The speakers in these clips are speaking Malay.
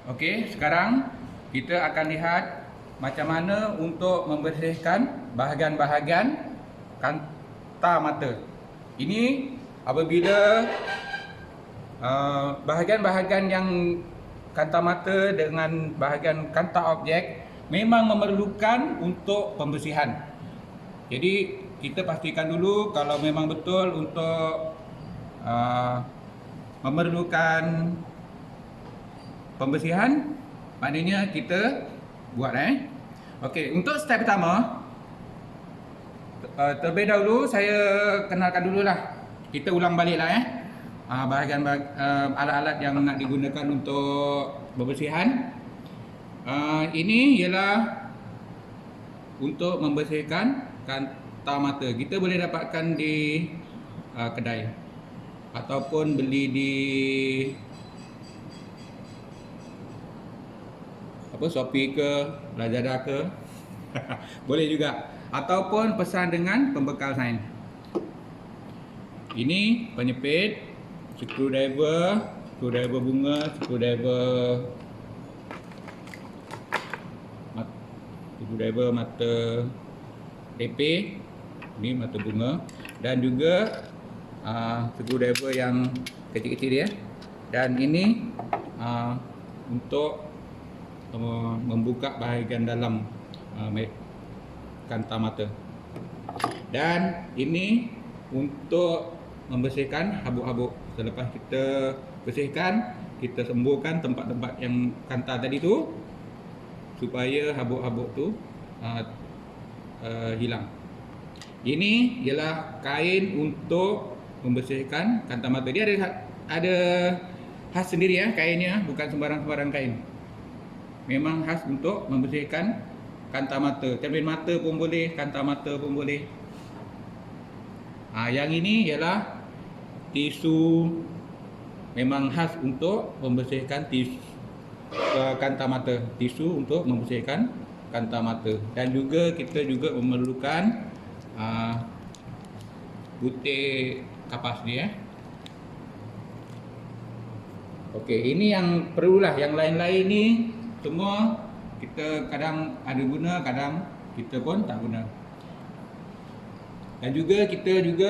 Okey, sekarang kita akan lihat macam mana untuk membersihkan bahagian-bahagian kanta mata. Ini apabila bahagian-bahagian yang kanta mata dengan bahagian kanta objek memang memerlukan untuk pembersihan. Jadi kita pastikan dulu kalau memang betul untuk uh, memerlukan pembersihan, maknanya kita buat Okey, untuk step pertama, terlebih dahulu saya kenalkan dululah. Kita ulang baliklah bahagian alat-alat yang nak digunakan untuk pembersihan. Ini ialah untuk membersihkan kanta mata. Kita boleh dapatkan di kedai ataupun beli di Shopee ke, Lazada ke. Boleh juga, ataupun pesan dengan pembekal sains. Ini penyepit, screwdriver bunga, screwdriver mata tepe, ini mata bunga, dan juga screwdriver yang kecil-kecil dia. Dan ini untuk membuka bahagian dalam kanta mata. Dan ini untuk membersihkan habuk-habuk. Selepas kita bersihkan, kita sembuhkan tempat-tempat yang kanta tadi tu supaya habuk-habuk tu hilang. Ini ialah kain untuk membersihkan kanta mata. Dia ada khas sendiri kainnya, bukan sembarang-sembarang kain. Memang khas untuk membersihkan kanta mata. Cermin mata pun boleh, kanta mata pun boleh. Yang ini ialah tisu, memang khas untuk membersihkan kanta mata. Tisu untuk membersihkan kanta mata. Dan juga kita juga memerlukan butir kapas dia. Okey, ini yang perlulah. Yang lain-lain ni semua kita kadang ada guna, kadang kita pun tak guna. Dan juga kita juga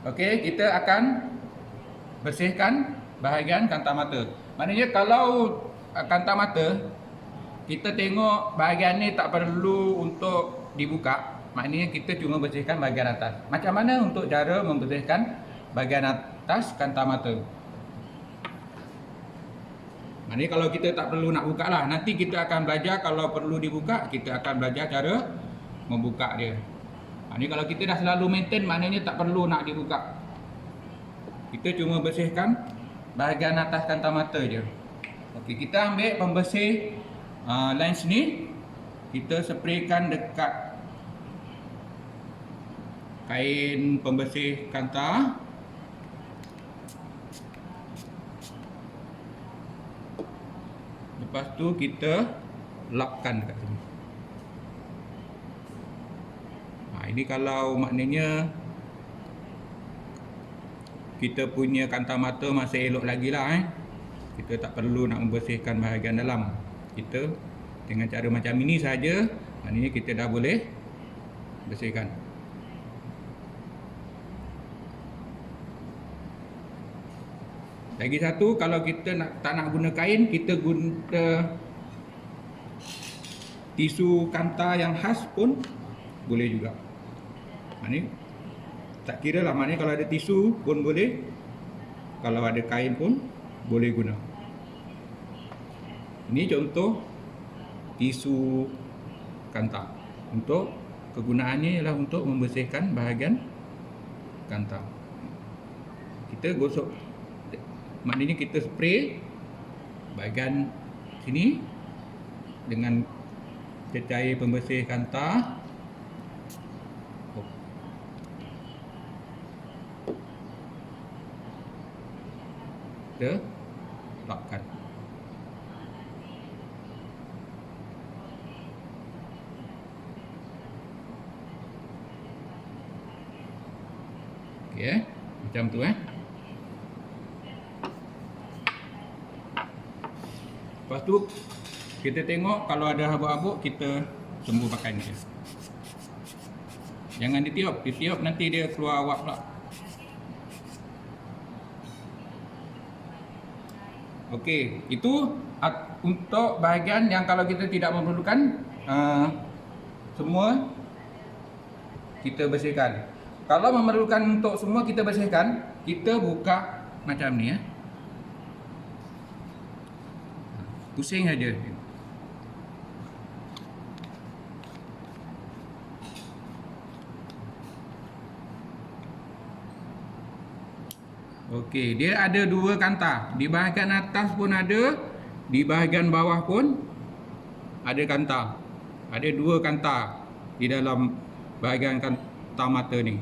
Okey, kita akan bersihkan bahagian kanta mata. Maknanya kalau kanta mata kita tengok bahagian ni tak perlu untuk dibuka, maknanya kita cuma bersihkan bahagian atas. Macam mana untuk cara membersihkan bahagian atas kanta mata? Maknanya kalau kita tak perlu nak buka lah. Nanti kita akan belajar kalau perlu dibuka, kita akan belajar cara membuka dia. Maknanya kalau kita dah selalu maintain, maknanya tak perlu nak dibuka. Kita cuma bersihkan bahagian atas kanta mata je. Okey, kita ambil pembersih lens ni, kita spraykan dekat kain pembersih kanta. Lepas tu kita lapkan dekat sini. Ini kalau maknanya kita punya kanta mata masih elok lagi lah. Kita tak perlu nak membersihkan bahagian dalam. Kita dengan cara macam ini saja, maknanya kita dah boleh bersihkan. Lagi satu, kalau kita tak nak guna kain, kita guna tisu kanta yang khas pun boleh juga. Maknanya tak kira lah, maknanya kalau ada tisu pun boleh, kalau ada kain pun boleh guna. Ini contoh tisu kanta. Untuk kegunaannya ialah untuk membersihkan bahagian kanta. Kita gosok, maknanya kita spray bahagian sini dengan cecair pembersih kanta. Kita lapkan. Okey, macam tu Lepas tu kita tengok kalau ada habuk-habuk, kita sembuh pakai ni. Jangan ditiup, nanti dia keluar awap pula. Okey, itu untuk bahagian yang kalau kita tidak memerlukan, semua kita bersihkan. Kalau memerlukan untuk semua kita bersihkan, kita buka macam ni pusing saja. Okey, dia ada dua kanta. Di bahagian atas pun ada, di bahagian bawah pun ada kanta. Ada dua kanta di dalam bahagian kanta mata ni.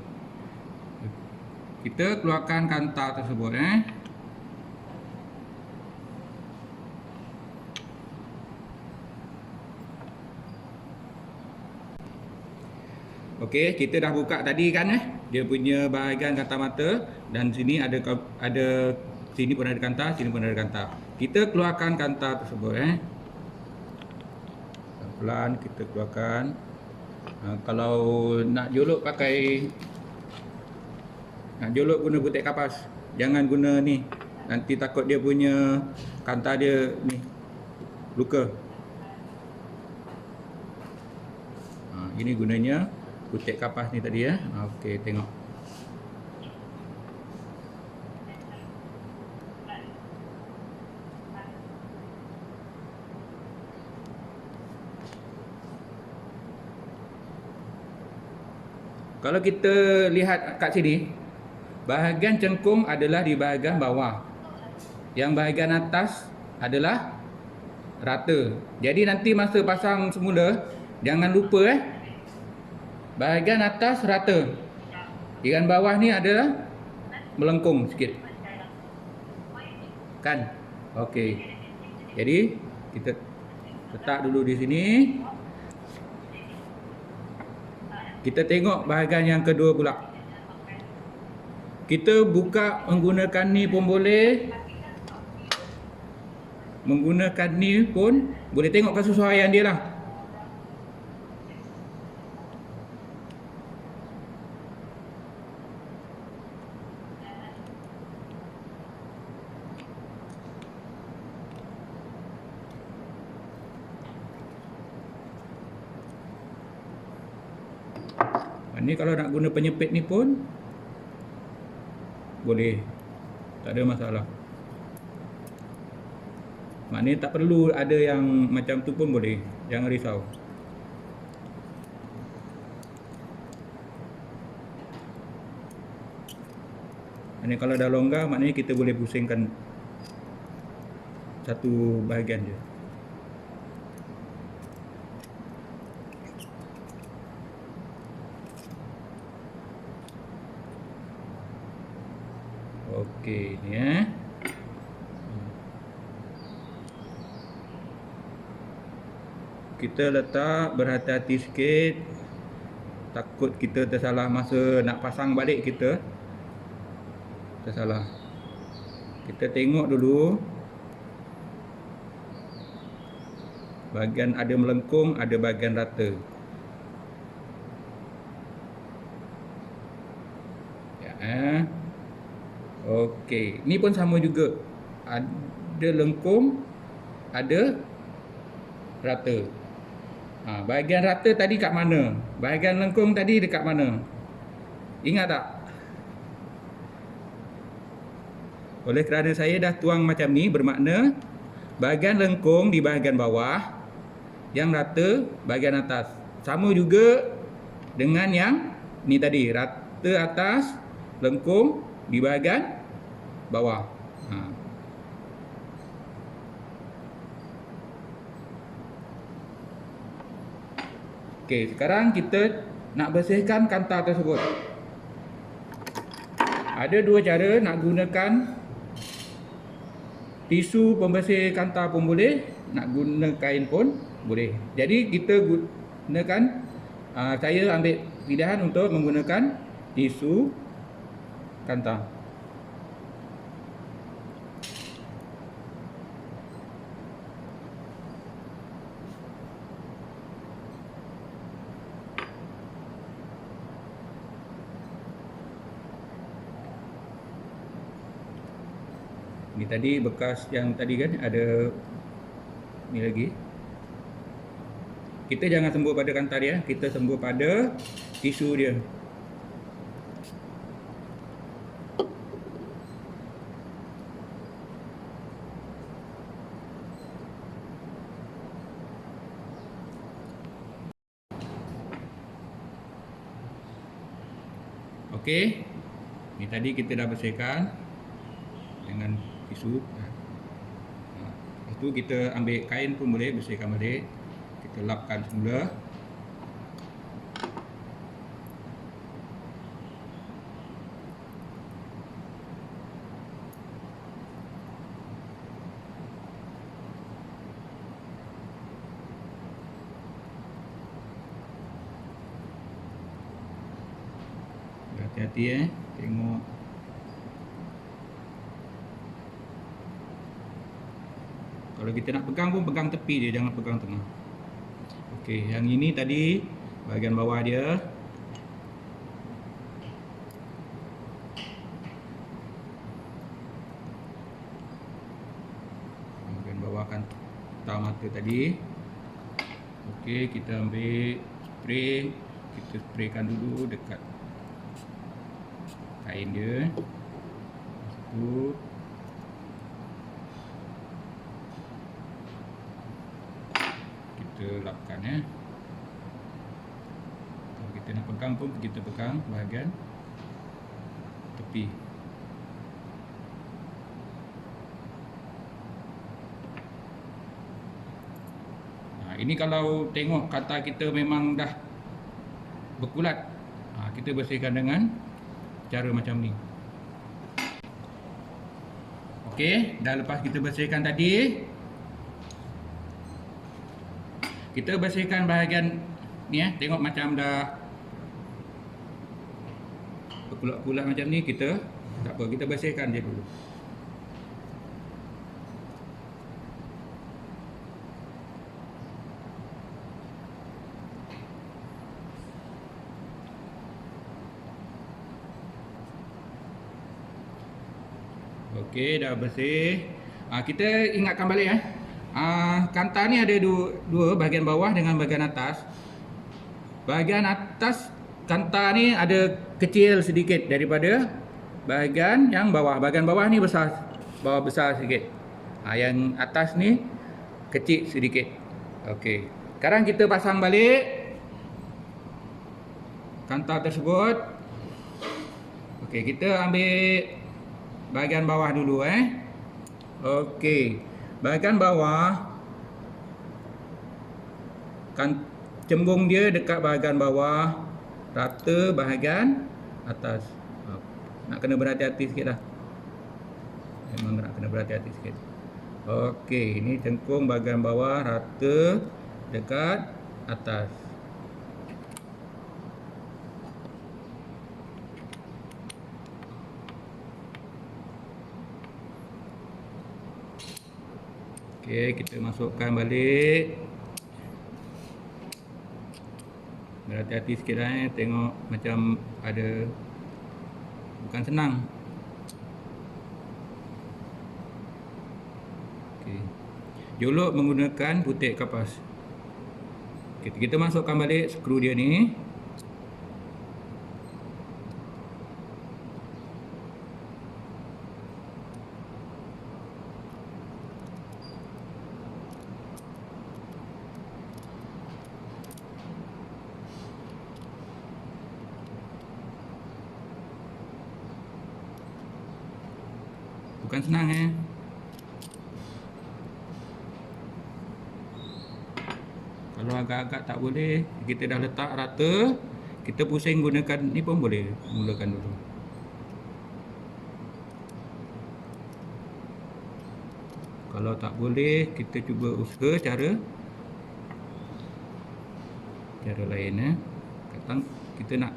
Kita keluarkan kanta tersebut Okey, kita dah buka tadi kan dia punya bahagian kanta mata, dan sini ada sini pun ada kanta, sini pun ada kanta. Kita keluarkan kanta tersebut pelan-pelan kita keluarkan. Kalau nak jolok guna butek kapas. Jangan guna ni. Nanti takut dia punya kanta dia ni luka. Ini gunanya butek kapas ni tadi Okey, tengok. Kalau kita lihat kat sini, bahagian cengkung adalah di bahagian bawah. Yang bahagian atas adalah rata. Jadi nanti masa pasang semula, jangan lupa bahagian atas rata. Bahagian bawah ni adalah melengkung sikit. Kan? Okey. Jadi kita letak dulu di sini. Kita tengok bahagian yang kedua pula. Kita buka menggunakan ni pun boleh. Menggunakan ni pun boleh, tengok kesesuaian dia lah. Ni kalau nak guna penyepit ni pun boleh, tak ada masalah. Maknanya tak perlu ada yang macam tu pun boleh, jangan risau. Ini kalau dah longgar, maknanya kita boleh pusingkan satu bahagian je. Okey, ni kita letak berhati-hati sikit, takut kita tersalah masa nak pasang balik kita tersalah. Kita tengok dulu bahagian ada melengkung, ada bahagian rata. Ya, okey, ni pun sama juga, ada lengkung, ada rata. Bahagian rata tadi kat mana? Bahagian lengkung tadi dekat mana? Ingat tak? Oleh kerana saya dah tuang macam ni, bermakna bahagian lengkung di bahagian bawah, yang rata bahagian atas. Sama juga dengan yang ni tadi, rata atas, lengkung di bahagian bawah. Okey, sekarang kita nak bersihkan kantar tersebut. Ada dua cara nak gunakan tisu pembersih kantar pun boleh, nak guna kain pun boleh. Jadi kita gunakan, saya ambil pilihan untuk menggunakan tisu kantar. Ni tadi bekas yang tadi kan ada ni lagi. Kita jangan sembuh pada kantar dia, kita sembuh pada tisu dia. Okey. Ni tadi kita dah bersihkan dengan tisu. Lepas tu kita ambil kain pun boleh, bersihkan balik. Kita lapkan semula. Hati-hati tengok. Kalau kita nak pegang pun pegang tepi je, jangan pegang tengah. Okey, yang ini tadi bahagian bawah dia. Bahagian bawah kantar mata tadi. Okey, kita ambil spray, kita spraykan dulu dekat kain dia. Lepas tu kita lapkan Kalau kita nak pegang pun kita pegang bahagian tepi. Ini kalau tengok kantar kita memang dah berkulat, kita bersihkan dengan cara macam ni. Okey, dah lepas kita bersihkan tadi, kita bersihkan bahagian ni tengok macam dah berkulat-kulat macam ni, kita tak apa, kita bersihkan je dulu. Okey, dah bersih. Kita ingatkan balik kantar ni ada dua bahagian bawah dengan bahagian atas. Bahagian atas kanta ni ada kecil sedikit daripada bahagian yang bawah. Bahagian bawah ni besar, bawah besar sedikit. Yang atas ni kecil sedikit. Okey. Sekarang kita pasang balik kanta tersebut. Okey, kita ambil bahagian bawah dulu Okey. Bahagian bawah kan cembung dia dekat bahagian bawah, rata bahagian atas. Nak kena berhati-hati sikit lah. Memang nak kena berhati-hati sikit. Okey, ini cengkung bahagian bawah rata dekat atas. Okey, kita masukkan balik. Berhati-hati sikit lah tengok macam ada, bukan senang. Okey. Jolok menggunakan putik kapas. Kita masukkan balik skru dia ni. Bukan senang Kalau agak-agak tak boleh, kita dah letak rata, kita pusing gunakan ni pun boleh. Mulakan dulu. Kalau tak boleh, kita cuba usaha cara lain Kadang kita nak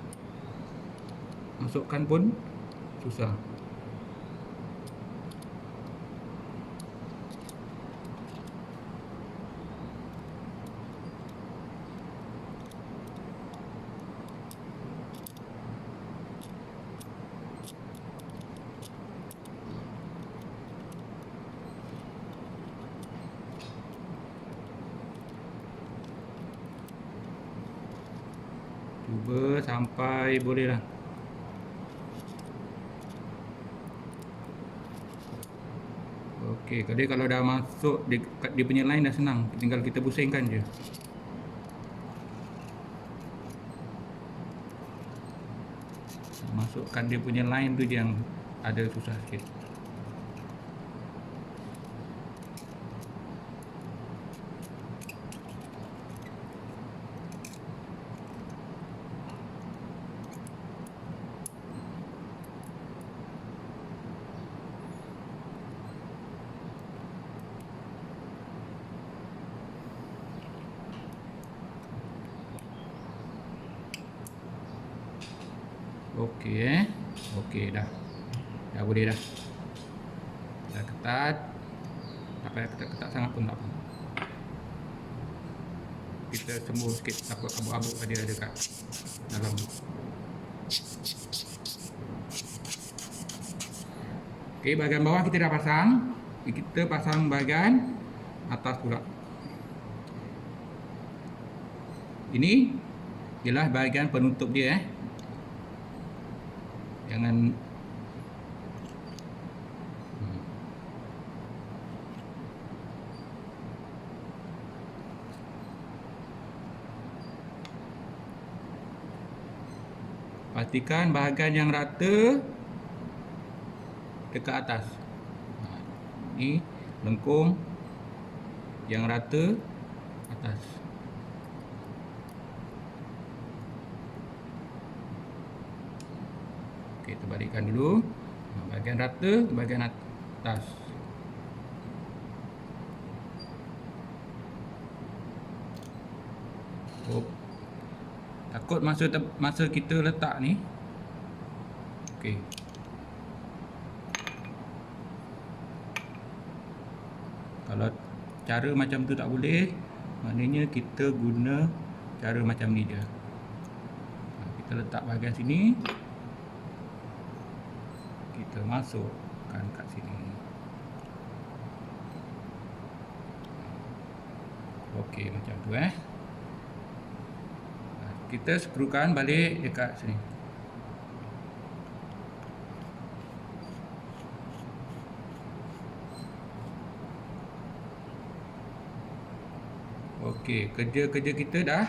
masukkan pun susah. Cuba sampai boleh lah. Okey, kalau dah masuk dia punya line dah senang, tinggal kita pusingkan je. Masukkan dia punya line tu je yang ada susah sikit. Okey Okey dah boleh dah. Dah ketat. Tak payah ketat sangat pun tak apa. Kita sembur sikit abu-abu ada dekat dalam. Okey, bahagian bawah kita dah pasang. Kita pasang bahagian atas pula. Ini ialah bahagian penutup dia Jangan pastikan bahagian yang rata dekat atas. Ini lengkung yang rata atas. Okey, kita balikkan dulu. Bahagian rata, bahagian atas. Takut masa kita letak ni. Okey. Kalau cara macam tu tak boleh, maknanya kita guna cara macam ni je. Kita letak bahagian sini. Kita masukkan kat sini. Okey, macam tu kita skrukan balik dekat sini. Okey, kerja-kerja kita dah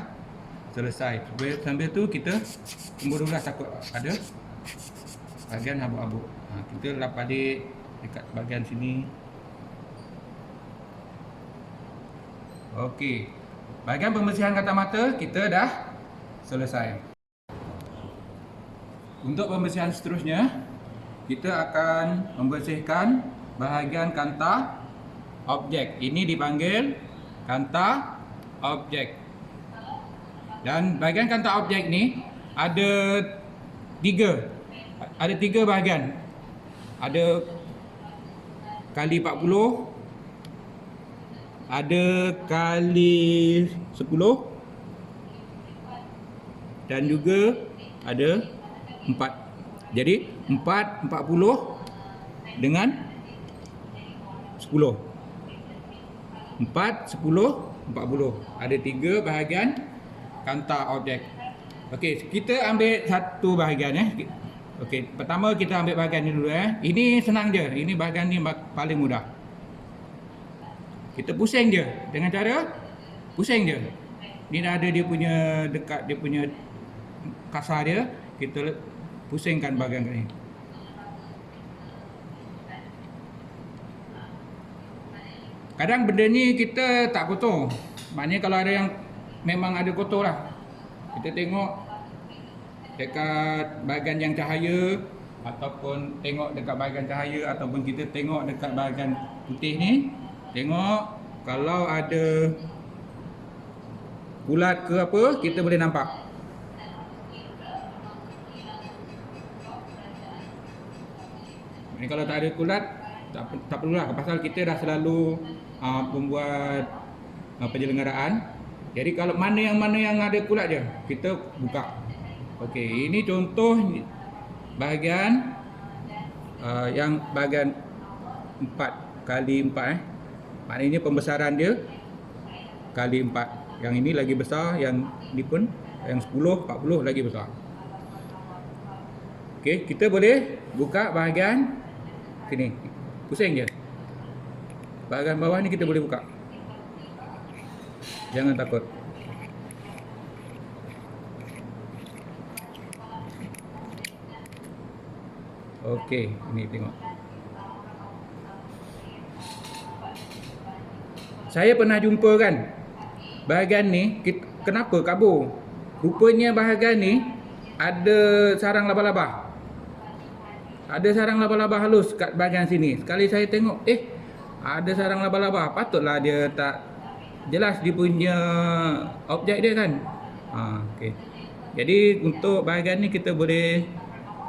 selesai. Sambil tu kita tunggu dulu lah, takut ada bahagian habuk-habuk. Kita lap balik dekat bahagian sini. Okey, bahagian pembersihan kacamata kita dah selesai. Untuk pembersihan seterusnya, kita akan membersihkan bahagian kanta objek. Ini dipanggil kanta objek. Dan bahagian kanta objek ni ada tiga bahagian. Ada kali 40, ada kali 10, dan juga ada 4. Jadi 4, 40 dengan 10. 4, 10, 40. Ada 3 bahagian kanta objek. Okey, kita ambil satu bahagian Okey, pertama kita ambil bahagian ni dulu Ini senang je. Ini bahagian ni paling mudah. Kita pusing je dengan cara pusing je. Ni dah ada dia punya dekat dia punya kasar dia. Kita pusingkan bahagian ni. Kadang benda ni kita tak kotor. Maknanya kalau ada yang memang ada kotor lah. Kita tengok dekat bahagian yang cahaya, ataupun tengok dekat bahagian cahaya, ataupun kita tengok dekat bahagian putih ni. Tengok kalau ada bulat ke apa, kita boleh nampak. Ini kalau tak ada kulat, tak perlulah, pasal kita dah selalu membuat penyelenggaraan. Jadi kalau mana yang ada kulat je, kita buka. Okey, ini contoh bahagian yang bahagian 4 kali 4 Maknanya pembesaran dia kali 4. Yang ini lagi besar, yang ni pun yang 10, 40 lagi besar. Okey, kita boleh buka bahagian sini. Pusing je. Bahagian bawah ni kita boleh buka. Jangan takut. Okey, ini tengok. Saya pernah jumpa kan bahagian ni, kenapa kabur? Rupanya bahagian ni ada sarang laba-laba. Ada sarang laba-laba halus kat bahagian sini. Sekali saya tengok, ada sarang laba-laba. Patutlah dia tak jelas dia punya objek dia kan. Okey. Jadi untuk bahagian ni kita boleh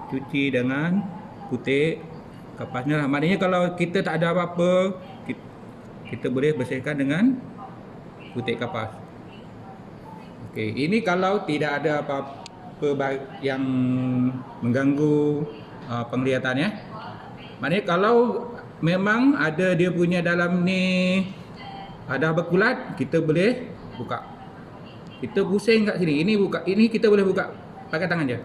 cuci dengan putih kapasnya lah. Maknanya kalau kita tak ada apa-apa, kita boleh bersihkan dengan putih kapas. Okey, ini kalau tidak ada apa-apa yang mengganggu penglihatan Maknanya kalau memang ada dia punya dalam ni ada berkulat, kita boleh buka. Kita pusing kat sini. Ini buka. Ini kita boleh buka pakai tangan je.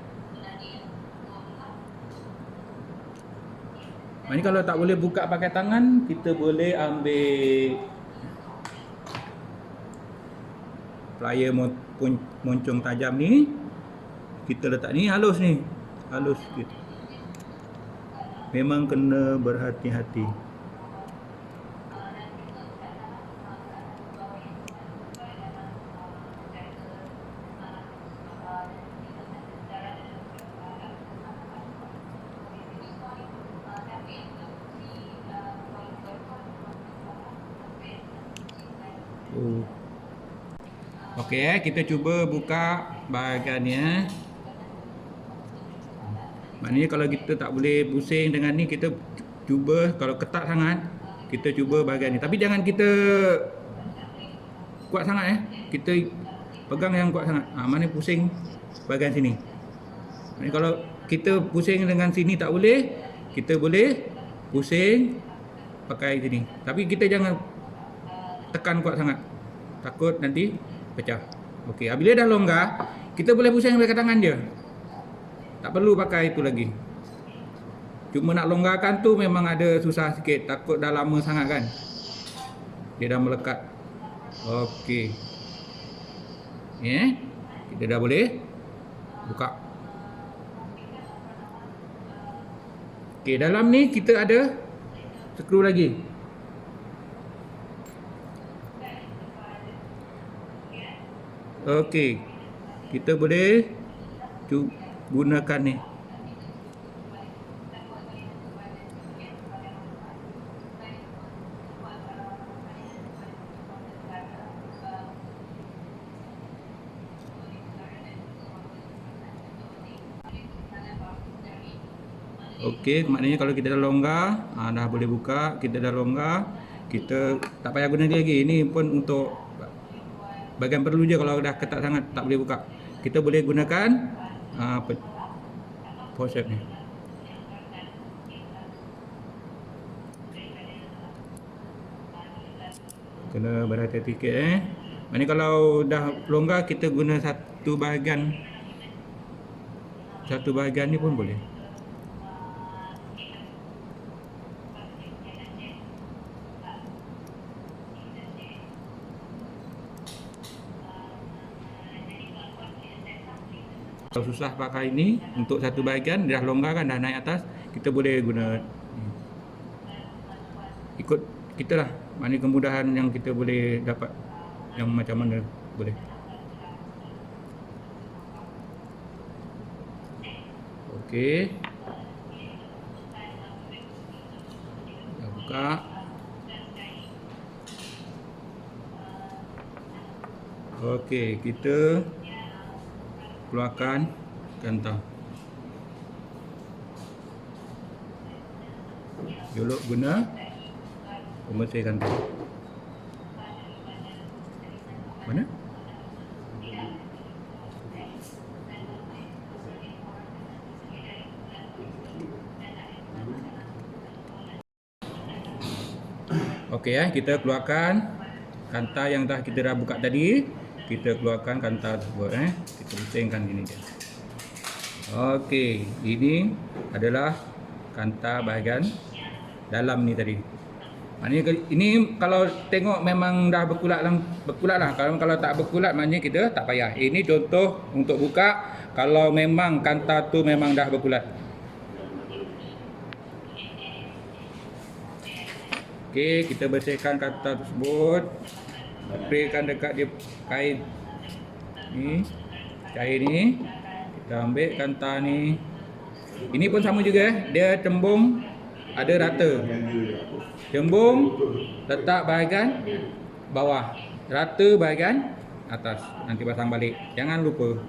Maknanya kalau tak boleh buka pakai tangan, kita boleh ambil plier moncong tajam ni. Kita letak ni halus ni. Halus sikit. Memang kena berhati-hati. Okey, kita cuba buka bahagiannya. Maknanya kalau kita tak boleh pusing dengan ni, kita cuba, kalau ketat sangat, kita cuba bahagian ni. Tapi jangan kita kuat sangat Kita pegang yang kuat sangat. Mana pusing bahagian sini. Maknanya kalau kita pusing dengan sini tak boleh, kita boleh pusing pakai sini. Tapi kita jangan tekan kuat sangat. Takut nanti pecah. Okey, bila dah longgar, Kita boleh pusing pakai tangan je. Tak perlu pakai itu lagi. Cuma nak longgarkan tu memang ada susah sikit. Takut dah lama sangat kan. Dia dah melekat. Okey. Kita dah boleh buka. Okey, dalam ni kita ada skru lagi. Okey. Kita boleh gunakan ni. Okey, maknanya kalau kita dah longgar, dah boleh buka, kita dah longgar, kita tak payah guna dia lagi. Ini pun untuk bagian perlu je, kalau dah ketat sangat tak boleh buka. Kita boleh gunakan forceps ni. Kena berhati-hati sikit Maknanya kalau dah longgar kita guna satu bahagian ni pun boleh. Kalau susah pakai ini untuk satu bahagian, dah longgar kan, dah naik atas, kita boleh guna ikut kita lah. Maknanya kemudahan yang kita boleh dapat, yang macam mana boleh. Okey, dah buka. Okey, kita keluarkan kantang. Jolok guna pembersih kantang. Mana? Okey kita keluarkan kantang yang kita dah buka tadi. Kita keluarkan kantang tersebut kita pusingkan gini je. Okey, ini adalah kantang bahagian dalam ni tadi. Maknanya ini kalau tengok memang dah berkulat lah. Kalau tak berkulat maknanya kita tak payah. Ini contoh untuk buka kalau memang kantang tu memang dah berkulat. Okey, kita bersihkan kantang tersebut. Spraykan dekat dia kain ni. Kain ni kita ambil kantang ni. Ini pun sama juga dia cembung ada rata. Cembung letak bahagian bawah, rata bahagian atas. Nanti pasang balik. Jangan lupa.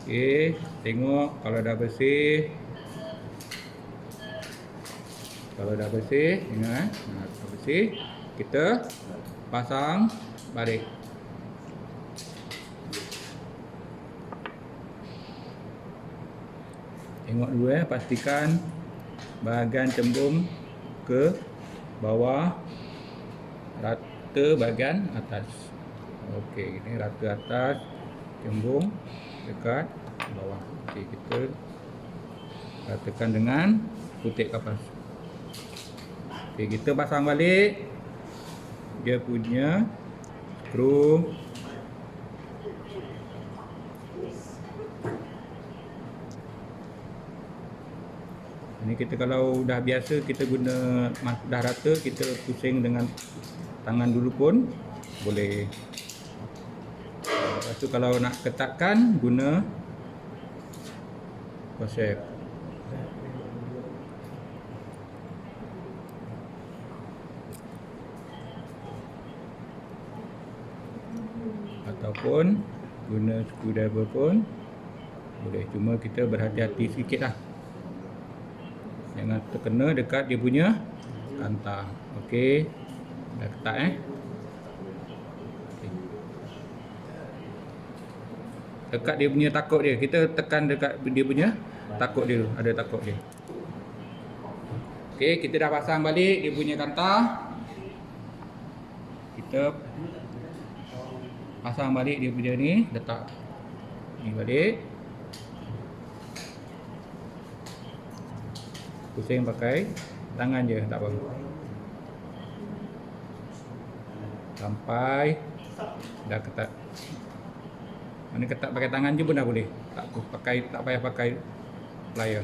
Okey, tengok kalau dah bersih. Kalau dah bersih, ingat dah bersih, kita pasang balik. Tengok dulu pastikan bahagian cembung ke bawah, rata bahagian atas. Okey, ini rata atas, cembung dekat bawah. Okey, kita ratakan dengan putik kapas. Okey, kita pasang balik dia punya skru. Ini kita kalau dah biasa kita guna dah rata, kita pusing dengan tangan dulu pun boleh. Lepas tu kalau nak ketatkan guna forceps. Ataupun guna screwdriver pun boleh. Cuma kita berhati-hati sikit lah. Jangan terkena dekat dia punya kantang. Okey, dah ketat Dekat dia punya takuk dia. Kita tekan dekat dia punya takuk dia dulu. Ada takuk dia. Okey, kita dah pasang balik dia punya kantah. Kita pasang balik dia punya ni, letak ni balik. Pusing pakai tangan je, tak apa. Sampai dah ketat. Ini ketat pakai tangan je pun dah boleh. Tak payah pakai plier.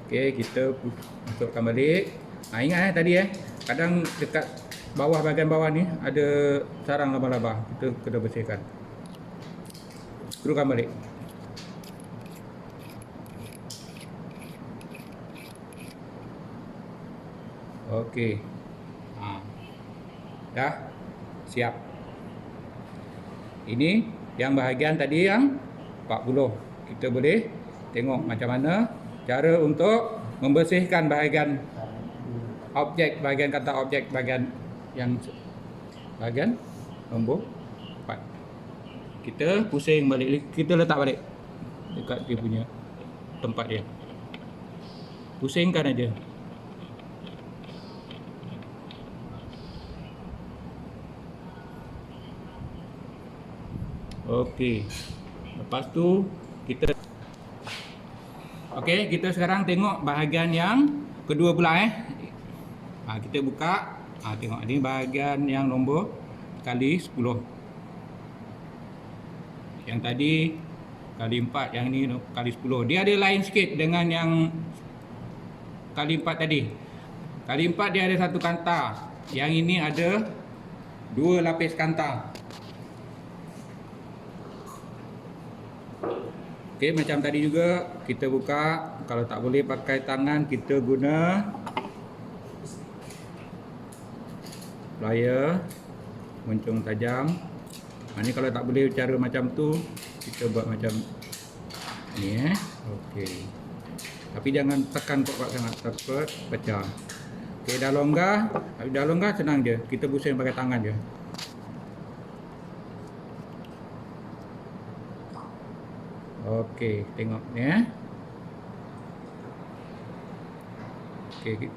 Okey, kita masukkan balik. Ingat tadi kadang dekat bahagian bawah ni ada sarang laba-laba. Kita kena bersihkan. Skrukan balik. Okey. Dah siap. Ini yang bahagian tadi yang 40. Kita boleh tengok macam mana cara untuk membersihkan bahagian objek, bahagian kata objek, bahagian nombor 4. Kita pusing balik, kita letak balik dekat dia punya tempat dia. Pusingkan aja. Okey. Lepas tu kita kita sekarang tengok bahagian yang kedua pula kita buka. Tengok ni bahagian yang nombor kali 10. Yang tadi kali 4, yang ni kali 10. Dia ada lain sikit dengan yang kali 4 tadi. Kali 4 dia ada satu kantah. Yang ini ada 2 lapis kantah. Okey, macam tadi juga kita buka. Kalau tak boleh pakai tangan, kita guna plier mencung tajam. Ni kalau tak boleh cara macam tu, kita buat macam ni Okey. Tapi jangan tekan kuat-kuat sangat, takut pecah. Okey, dah longgar. Dah longgar senang je. Kita pusing pakai tangan je. Okey, tengok ni Okey,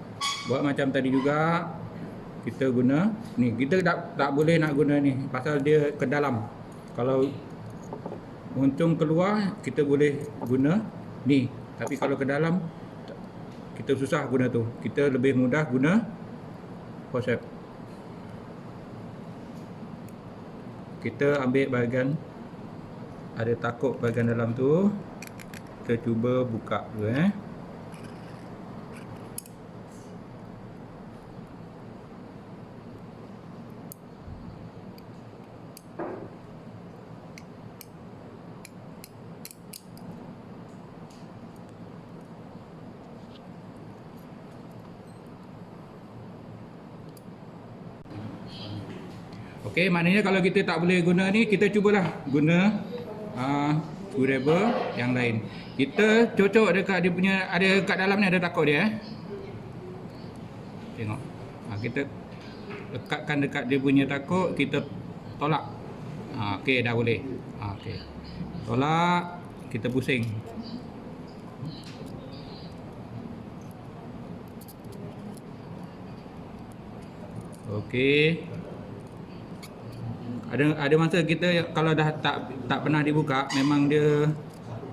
buat macam tadi juga. Kita guna ni, kita tak boleh nak guna ni pasal dia ke dalam. Kalau moncong keluar, kita boleh guna ni. Tapi kalau ke dalam, kita susah guna tu. Kita lebih mudah guna forceps. Kita ambil bahagian ada takuk bahagian dalam tu. Kita cuba buka dulu Okey, maknanya kalau kita tak boleh guna ni, kita cubalah guna screwdriver yang lain. Kita cocok dekat dia punya, ada kat dalam ni ada takuk dia Tengok. Kita lekatkan dekat dia punya takuk, kita tolak. Okey, dah boleh. Okey. Tolak, kita pusing. Okey. Ada masa kita kalau dah tak pernah dibuka, memang dia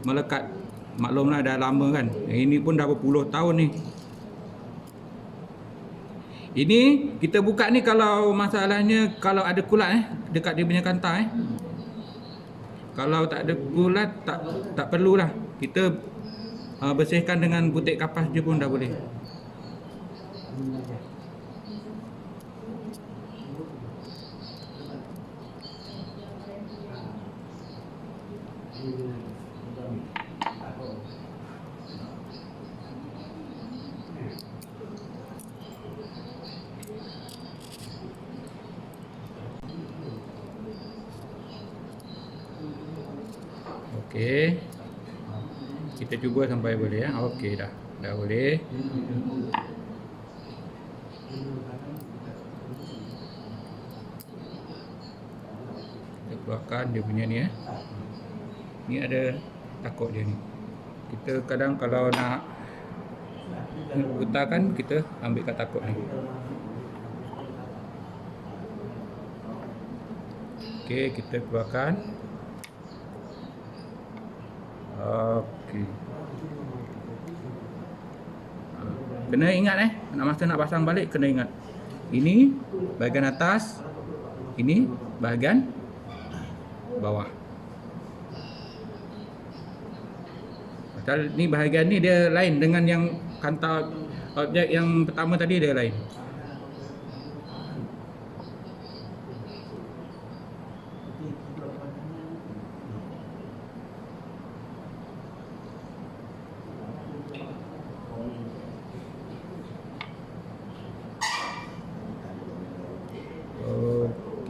melekat. Maklumlah dah lama kan. Ini pun dah berpuluh tahun ni. Ini kita buka ni kalau masalahnya kalau ada kulat dekat dia punya kantah Kalau tak ada kulat tak perlulah. Kita bersihkan dengan butik kapas je pun dah boleh. Okey. Kita cuba sampai boleh Okey dah. Dah boleh. Kita keluarkan dia punya ni Ni ada takut dia ni. Kita kadang kalau nak putarkan, kita ambil kat takut ni. Okey, kita keluarkan. Okey. Kena ingat nak masa nak pasang balik kena ingat. Ini bahagian atas, ini bahagian bawah. Pasal ni bahagian ni dia lain dengan yang kantar objek yang pertama tadi, dia lain.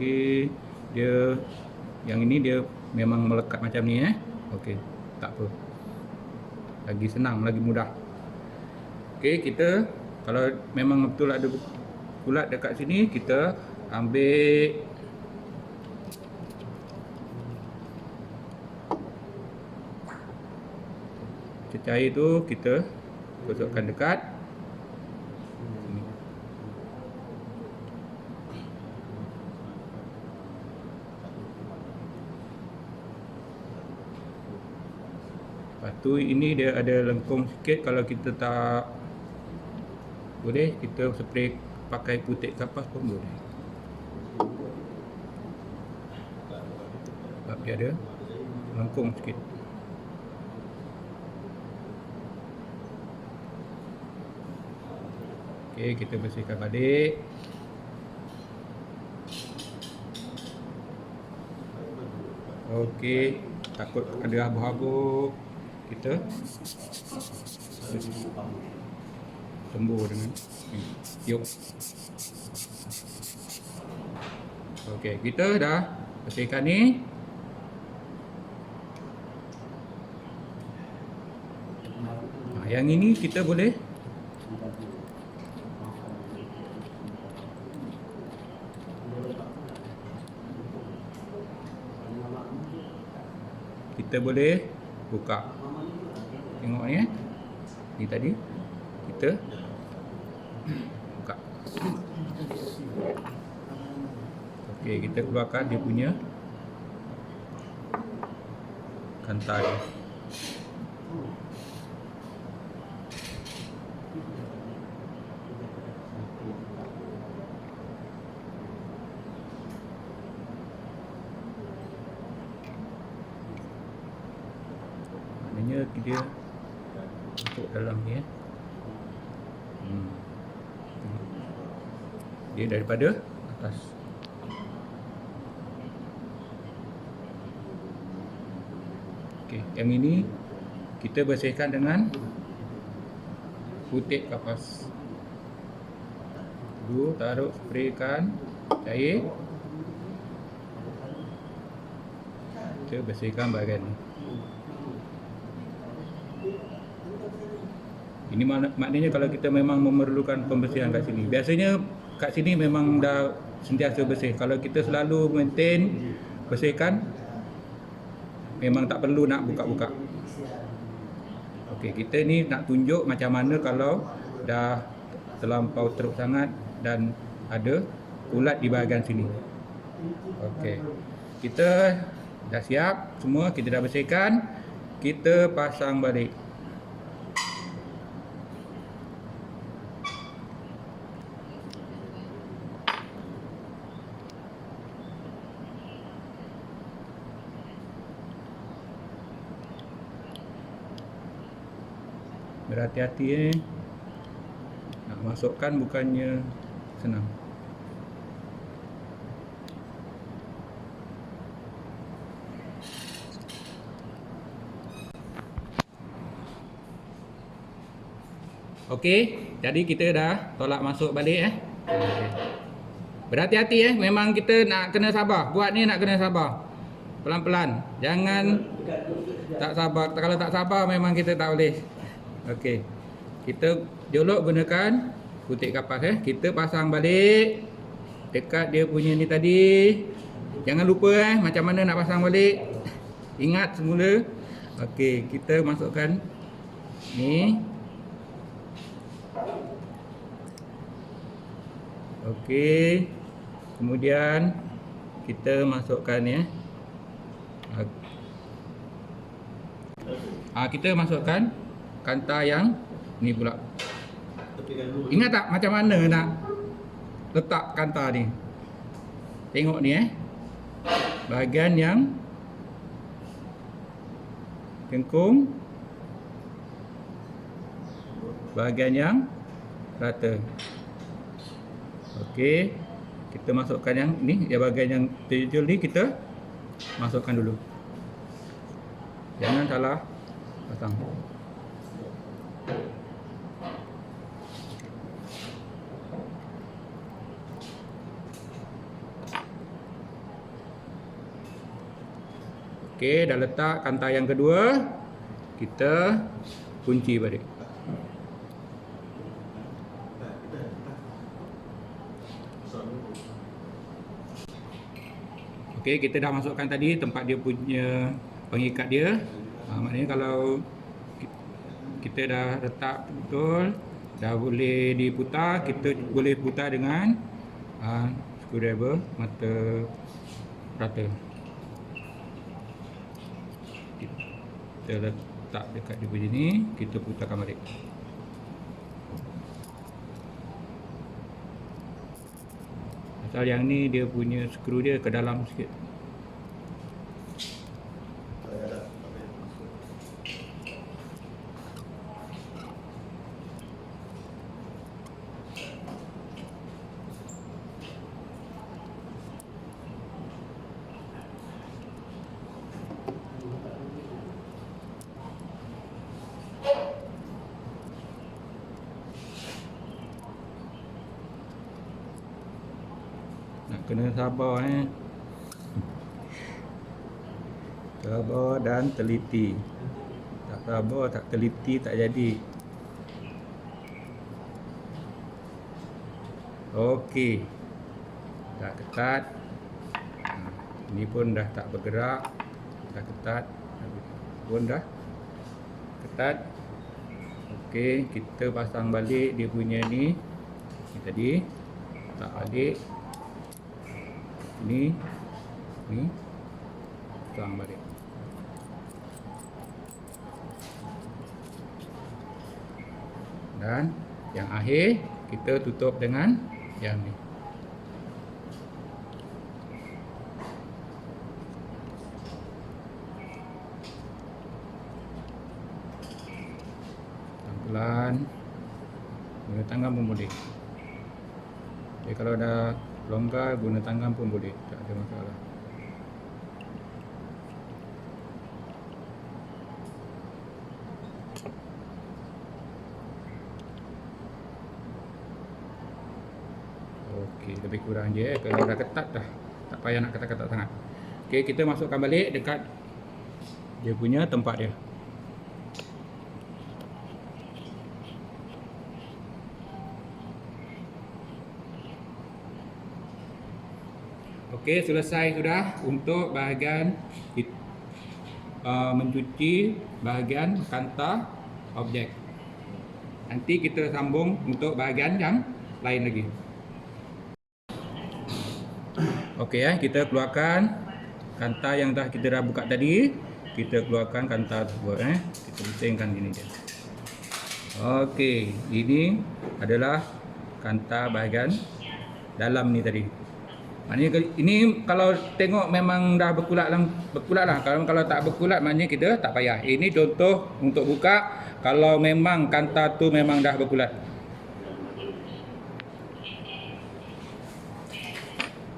Okey, dia yang ini dia memang melekat macam ni Okey, tak apa. Lagi senang, lagi mudah. Okey, kita kalau memang betul ada bulat dekat sini, kita ambil cecair tu, kita gosokkan dekat sini. Lepas tu ini dia ada lengkung sikit, kalau kita tak boleh, kita spray pakai putik kapas pun boleh. Sebab dia ada lengkung sikit. Okey, kita bersihkan balik. Okey, takut ada habuk-habuk, kita tembur dengan tiup. Okey, kita dah bersihkan ni. Yang ini kita boleh buka. Tengok ni ni tadi kita buka. Okey, kita keluarkan dia punya kantar dia. Maknanya dia masuk dalam ni dia daripada atas. Okey, yang ini kita bersihkan dengan putik kapas. Dulu taruh, spraykan cair. Kita bersihkan bahagian ni. Ini maknanya kalau kita memang memerlukan pembersihan kat sini. Biasanya kat sini memang dah sentiasa bersih. Kalau kita selalu maintain, bersihkan, memang tak perlu nak buka-buka. Okey, kita ni nak tunjuk macam mana kalau dah terlampau teruk sangat dan ada ulat di bahagian sini. Okey, kita dah siap semua, kita dah bersihkan. Kita pasang balik. Berhati-hati nak masukkan bukannya senang. Okey, jadi kita dah tolak masuk balik Okay. Berhati-hati memang kita nak kena sabar. Buat ni nak kena sabar. Pelan-pelan. Jangan tak sabar. Kalau tak sabar memang kita tak boleh. Okey. Kita jolok gunakan putik kapas Kita pasang balik dekat dia punya ni tadi. Jangan lupa macam mana nak pasang balik. Ingat semula. Okey, kita masukkan ni. Okey. Kemudian kita masukkan ya. Kita masukkan kanta yang ni pula. Ingat tak macam mana nak letak kanta ni? Tengok ni bahagian yang kengkung, bahagian yang rata. Okey, kita masukkan yang ni, ya bahagian yang terjul ni kita masukkan dulu. Jangan salah pasang. Okey, dah letak kanta yang kedua. Kita kunci balik. Okey, kita dah masukkan tadi tempat dia punya pengikat dia. Maknanya kalau kita dah letak betul, dah boleh diputar, kita boleh putar dengan screwdriver mata rata. Kita letak dekat dia punya ni, kita putarkan balik. Pasal yang ni dia punya skru dia ke dalam sikit. Nak kena sabar sabar dan teliti. Tak sabar, tak teliti, tak jadi. Okey, dah ketat. Ini pun dah tak bergerak. Dah ketat. Pun dah ketat. Okey, kita pasang balik dia punya ni. Ni tadi tak balik. Ni pasang balik. Dan yang akhir kita tutup dengan yang ni. Pelan-pelan. Guna tangan pun boleh. Jadi kalau dah longgar, guna tangan pun boleh, tak ada masalah. Okey, lebih kurang je. Kalau dah ketat dah, tak payah nak ketat-ketat sangat. Okey, kita masukkan balik dekat dia punya tempat dia. Okey, selesai sudah untuk bahagian mencuci bahagian kanta objek. Nanti kita sambung untuk bahagian yang lain lagi. Okey, kita keluarkan kanta yang kita dah buka tadi. Kita keluarkan kanta tersebut. Kita pusingkan ini dia. Okey, ini adalah kanta bahagian dalam ni tadi. Maknanya ini kalau tengok memang dah berkulat lah. Kalau tak berkulat maknanya kita tak payah. Ini contoh untuk buka kalau memang kanta tu memang dah berkulat.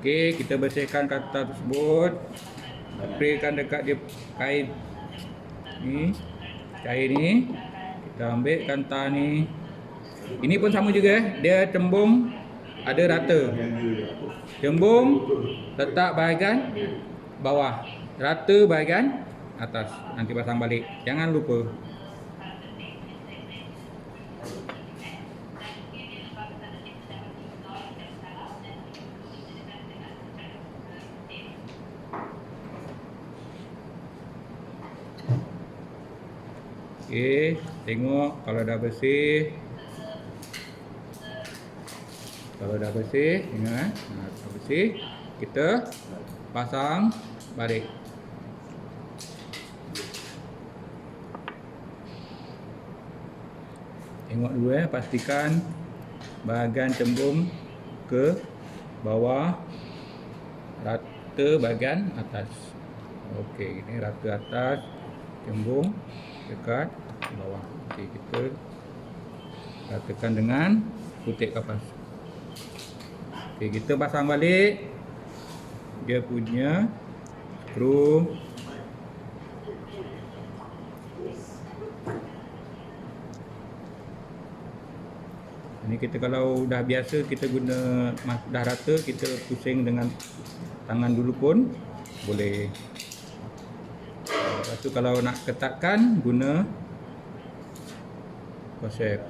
Okey, kita bersihkan kanta tersebut. Spraykan dekat dia kain ni. Cair ni. Kita ambil kanta ni. Ini pun sama juga, dia cembung ada rata. Cembung letak bahagian bawah, rata bahagian atas. Nanti pasang balik. Jangan lupa. Okey, tengok kalau dah bersih. Kalau dah bersih, ingat dah bersih, kita pasang balik. Tengok dulu pastikan bahagian cembung ke bawah, rata bahagian atas. Okey, ini rata atas, cembung dekat bawah. Okey, kita ratakan dengan putik kapas. Okey, kita pasang balik dia punya skru. Ini kita kalau dah biasa kita guna dah rata, kita pusing dengan tangan dulu pun boleh. Lepas tu kalau nak ketatkan guna kosep.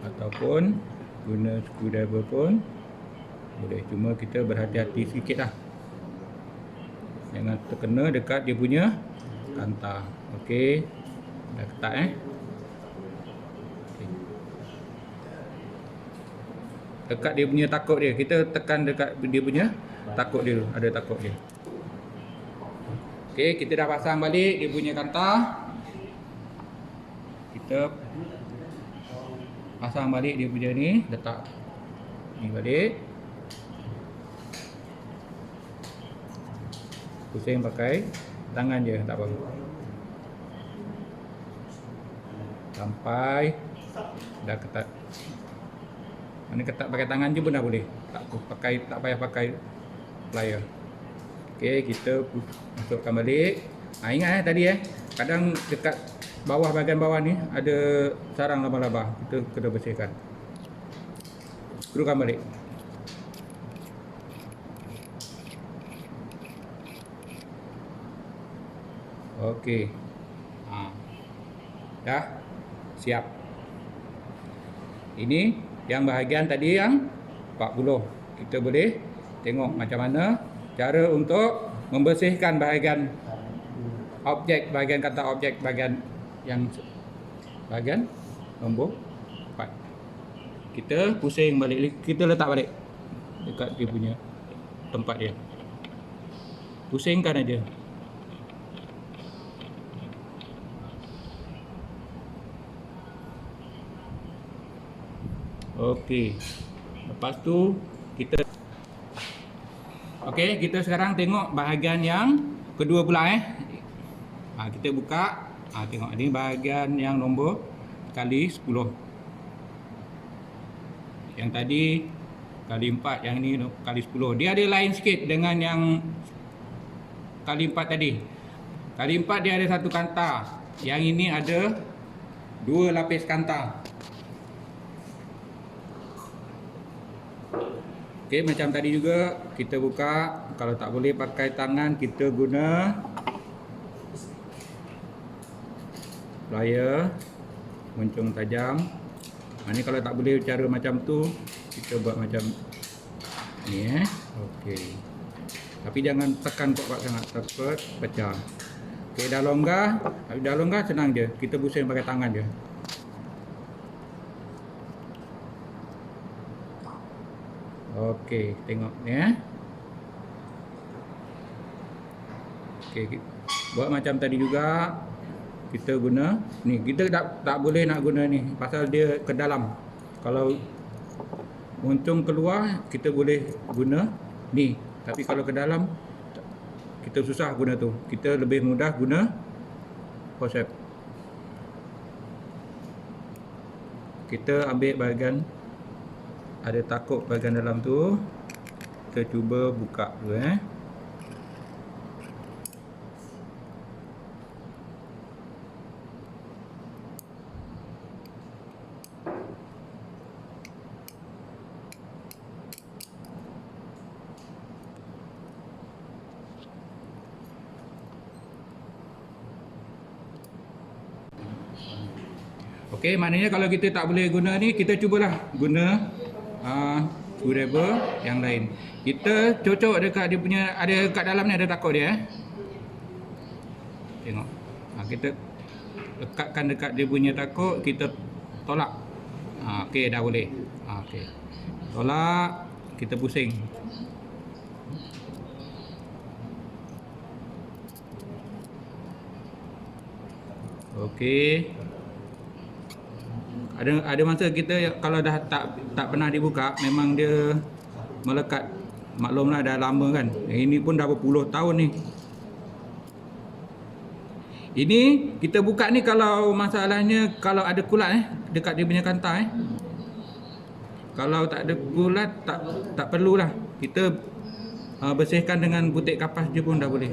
Ataupun guna screwdriver pun boleh, cuma kita berhati-hati sikit lah, jangan terkena dekat dia punya kanta. Okey, dah ketat okay. Dekat dia punya takuk dia, kita tekan dekat dia punya takuk dia dulu, ada takuk dia. Okey, kita dah pasang balik dia punya kanta. Kita pasang balik dia punya ni, letak ni balik. Pusing pakai tangan je, tak apa. Sampai dah ketat. Mana ketat pakai tangan je pun dah boleh. Tak payah pakai plier. Okey, kita masukkan balik. Ingat tadi kadang dekat bawah, bahagian bawah ni ada sarang laba-laba. Kita kena bersihkan. Skrukan balik. Okey. Dah siap. Ini yang bahagian tadi yang 40. Kita boleh tengok macam mana cara untuk membersihkan bahagian objek, bahagian kata objek, bahagian yang bahagian nombor 4. Kita pusing balik, kita letak balik dekat dia punya tempat dia. Pusingkan aja. Okey. Lepas tu kita okey, kita sekarang tengok bahagian yang kedua pula kita buka. Tengok ni bahagian yang nombor kali 10. Yang tadi kali 4, yang ini kali 10. Dia ada lain sikit dengan yang kali 4 tadi. Kali 4 dia ada satu kanta. Yang ini ada 2 lapis kanta. Okey, macam tadi juga kita buka. Kalau tak boleh pakai tangan, kita guna plier, muncung tajam. Ni kalau tak boleh cara macam tu, kita buat macam ni Okey. Tapi jangan tekan kuat-kuat sangat, takut pecah. Okey, dah longgar, senang je. Kita pusing pakai tangan je. Okey, tengok ni Okey, buat macam tadi juga. Kita guna ni, kita tak boleh nak guna ni pasal dia ke dalam. Kalau muncung keluar, kita boleh guna ni. Tapi kalau ke dalam, kita susah guna tu. Kita lebih mudah guna kosep. Kita ambil bahagian ada takuk bahagian dalam tu. Kita cuba buka dulu Okey, maknanya kalau kita tak boleh guna ni, kita cubalah guna screwdriver yang lain. Kita cocok dekat dia punya, ada kat dalam ni ada takuk dia. Tengok. Kita lekatkan dekat dia punya takuk, kita tolak. Okey, dah boleh. Okey. Tolak, kita pusing. Okey. Ada masa kita kalau dah tak pernah dibuka, memang dia melekat. Maklumlah dah lama kan. Ini pun dah berpuluh tahun ni. Ini kita buka ni kalau masalahnya kalau ada kulat dekat dia punya kantar Kalau tak ada kulat tak perlulah. Kita bersihkan dengan butik kapas je pun dah boleh.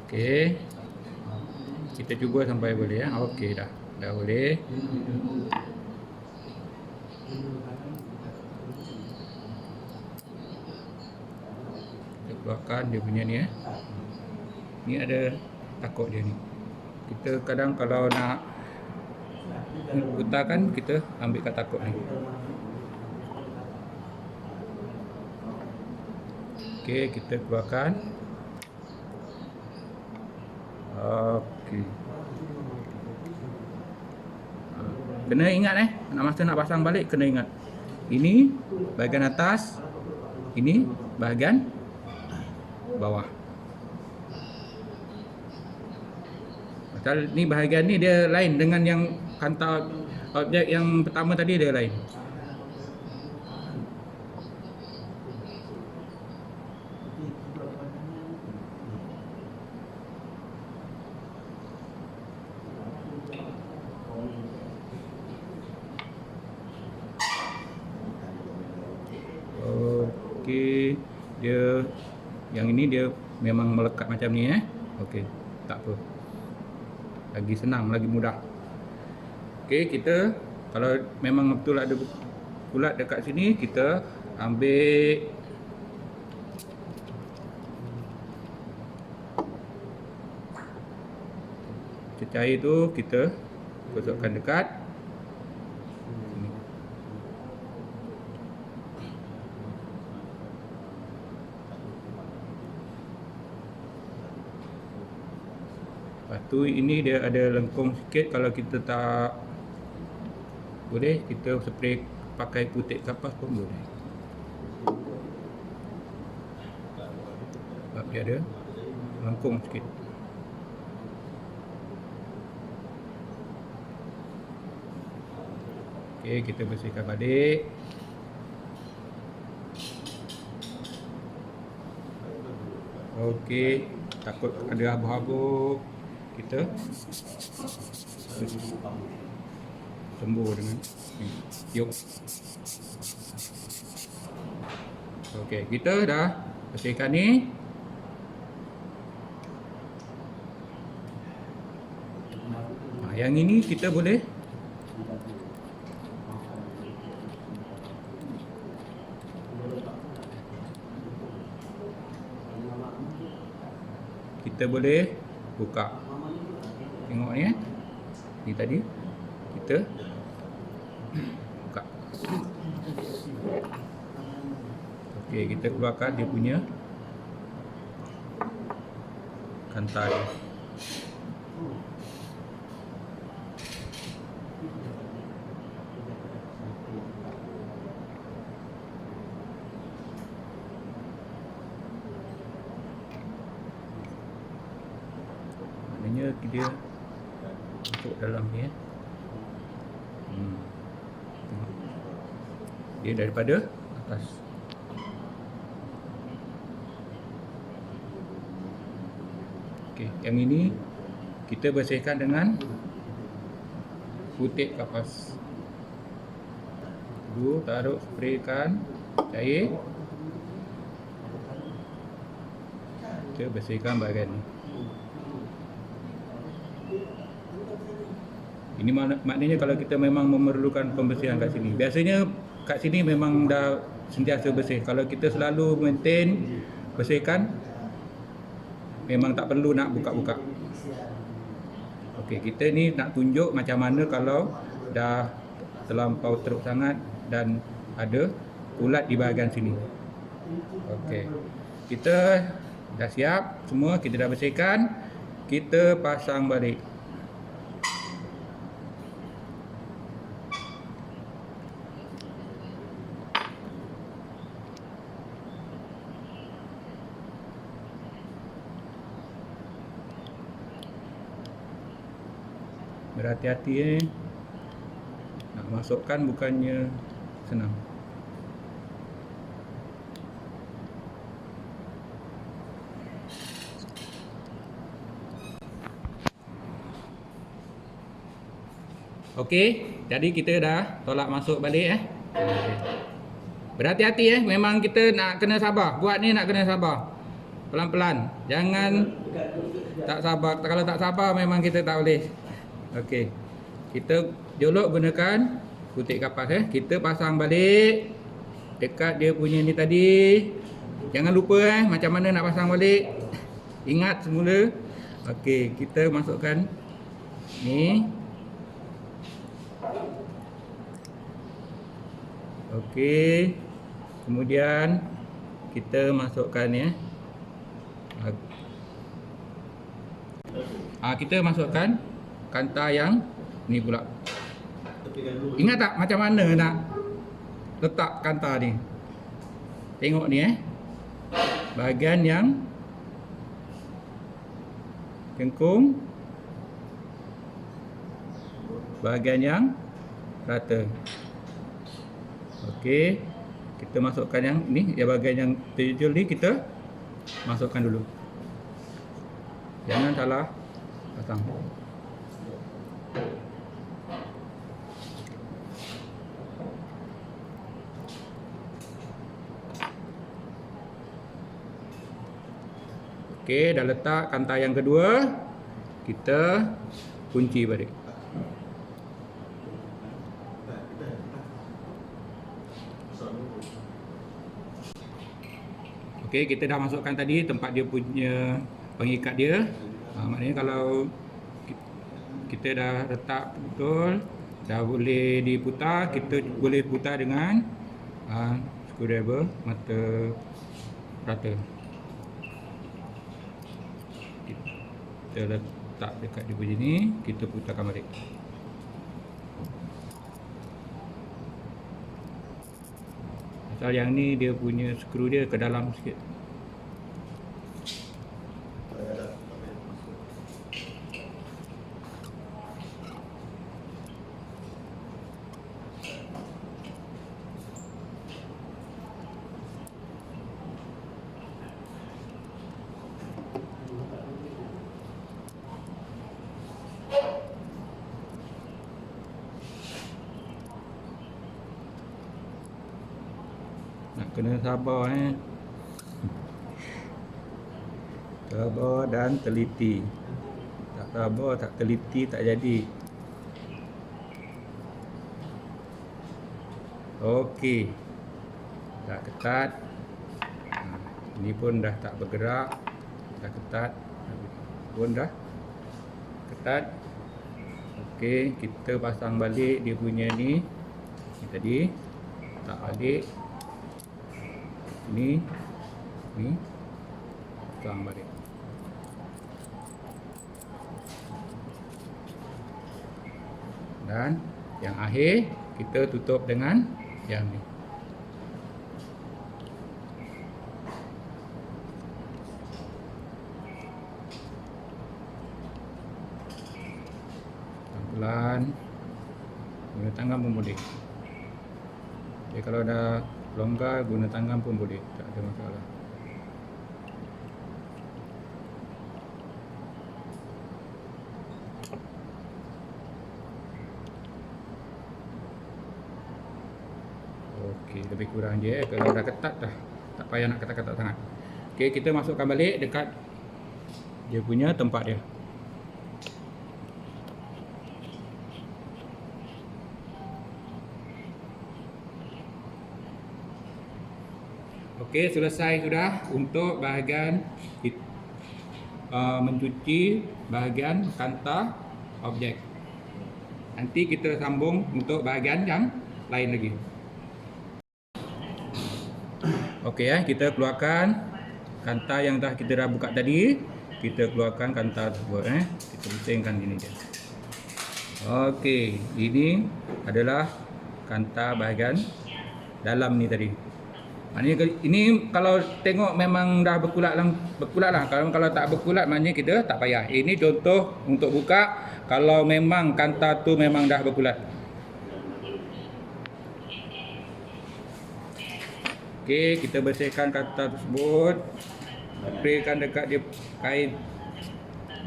Okey. Kita cuba sampai boleh ya. Okey dah. Dah boleh. Kita keluarkan dia punya ni Ni ada takuk dia ni. Kita kadang kalau nak putarkan, kita ambil kat takuk ni. Okey, kita keluarkan. Okey. Kena ingat nak pasang balik kena ingat. Ini bahagian atas, ini bahagian bawah. Pasal ni bahagian ni dia lain dengan yang kantar objek yang pertama tadi, dia lain. Okey, dia yang ini dia memang melekat macam ni Okey, tak apa. Lagi senang, lagi mudah. Okey, kita kalau memang betul ada kulat dekat sini, kita ambil cecair tu, kita gosokkan dekat sini. Lepas tu ini dia ada lengkung sikit. Kalau kita tak boleh, kita spray pakai putik kapas pun boleh. Sebab dia ada lengkung sikit. Okey, kita bersihkan balik. Okey, takut ada habuk-habuk, kita tembur dengan tiup. Okey, kita dah bersihkan ni. Yang ini kita boleh buka. Tengok ni ni tadi kita buka. Okey, kita keluarkan dia punya kantar dia. Maknanya dia masuk dalam ni Dia daripada atas. Okey, yang ini kita bersihkan dengan putik kapas. Dulu taruh, spraykan cair. Kita bersihkan bahagian ni. Ini maknanya kalau kita memang memerlukan pembersihan kat sini. Biasanya kat sini memang dah sentiasa bersih. Kalau kita selalu maintain, bersihkan, memang tak perlu nak buka-buka. Okey, kita ni nak tunjuk macam mana kalau dah terlampau teruk sangat dan ada ulat di bahagian sini. Okey. Kita dah siap semua, kita dah bersihkan. Kita pasang balik. Berhati-hati nak masukkan bukannya senang. Okey, jadi kita dah tolak masuk balik Berhati-hati memang kita nak kena sabar. Buat ni nak kena sabar. Pelan-pelan. Jangan tak sabar. Kalau tak sabar memang kita tak boleh. Okey. Kita jolok gunakan putik kapas Kita pasang balik dekat dia punya ni tadi. Jangan lupa macam mana nak pasang balik. Ingat semula. Okey, kita masukkan ni. Okey. Kemudian kita masukkan kita masukkan kanta yang ni pula. Ingat tak macam mana nak letak kanta ni? Tengok ni bahagian yang kengkung, bahagian yang rata. Okey, kita masukkan yang ni, bahagian yang terjul ni kita masukkan dulu. Jangan salah pasang. Okey, dah letak kanta yang kedua. Kita kunci balik. Okey, kita dah masukkan tadi tempat dia punya pengikat dia. Maknanya kalau kita dah letak betul, dah boleh diputar, kita boleh putar dengan screwdriver mata rata. Kita letak dekat dia punya ni, kita putarkan balik. Pasal yang ni dia punya skru dia ke dalam sikit. Nak kena sabar sabar dan teliti. Tak sabar, tak teliti, tak jadi. Okey, dah ketat. Ini pun dah tak bergerak. Dah ketat. Pun dah ketat. Okey, kita pasang balik dia punya ni. Ni tadi tak balik. Ni pasang balik. Dan yang akhir kita tutup dengan yang ni. Pelan-pelan. Guna tangan pun boleh. Jadi kalau dah longgar, guna tangan pun boleh, tak ada masalah. Okey, lebih kurang je kalau dah ketat dah, tak payah nak ketat-ketat sangat. Okey, kita masukkan balik dekat dia punya tempat dia. Okey, selesai sudah untuk bahagian mencuci bahagian kanta objek. Nanti kita sambung untuk bahagian yang lain lagi. Okey, kita keluarkan kanta yang kita dah buka tadi. Kita keluarkan kanta tersebut. Kita pusingkan ini je. Okey, ini adalah kanta bahagian dalam ni tadi. Maknanya ini kalau tengok memang dah berkulat lah. Kalau tak berkulat maknanya kita tak payah. Ini contoh untuk buka kalau memang kanta tu memang dah berkulat. Okey, kita bersihkan kanta tersebut. Spraykan dekat dia kain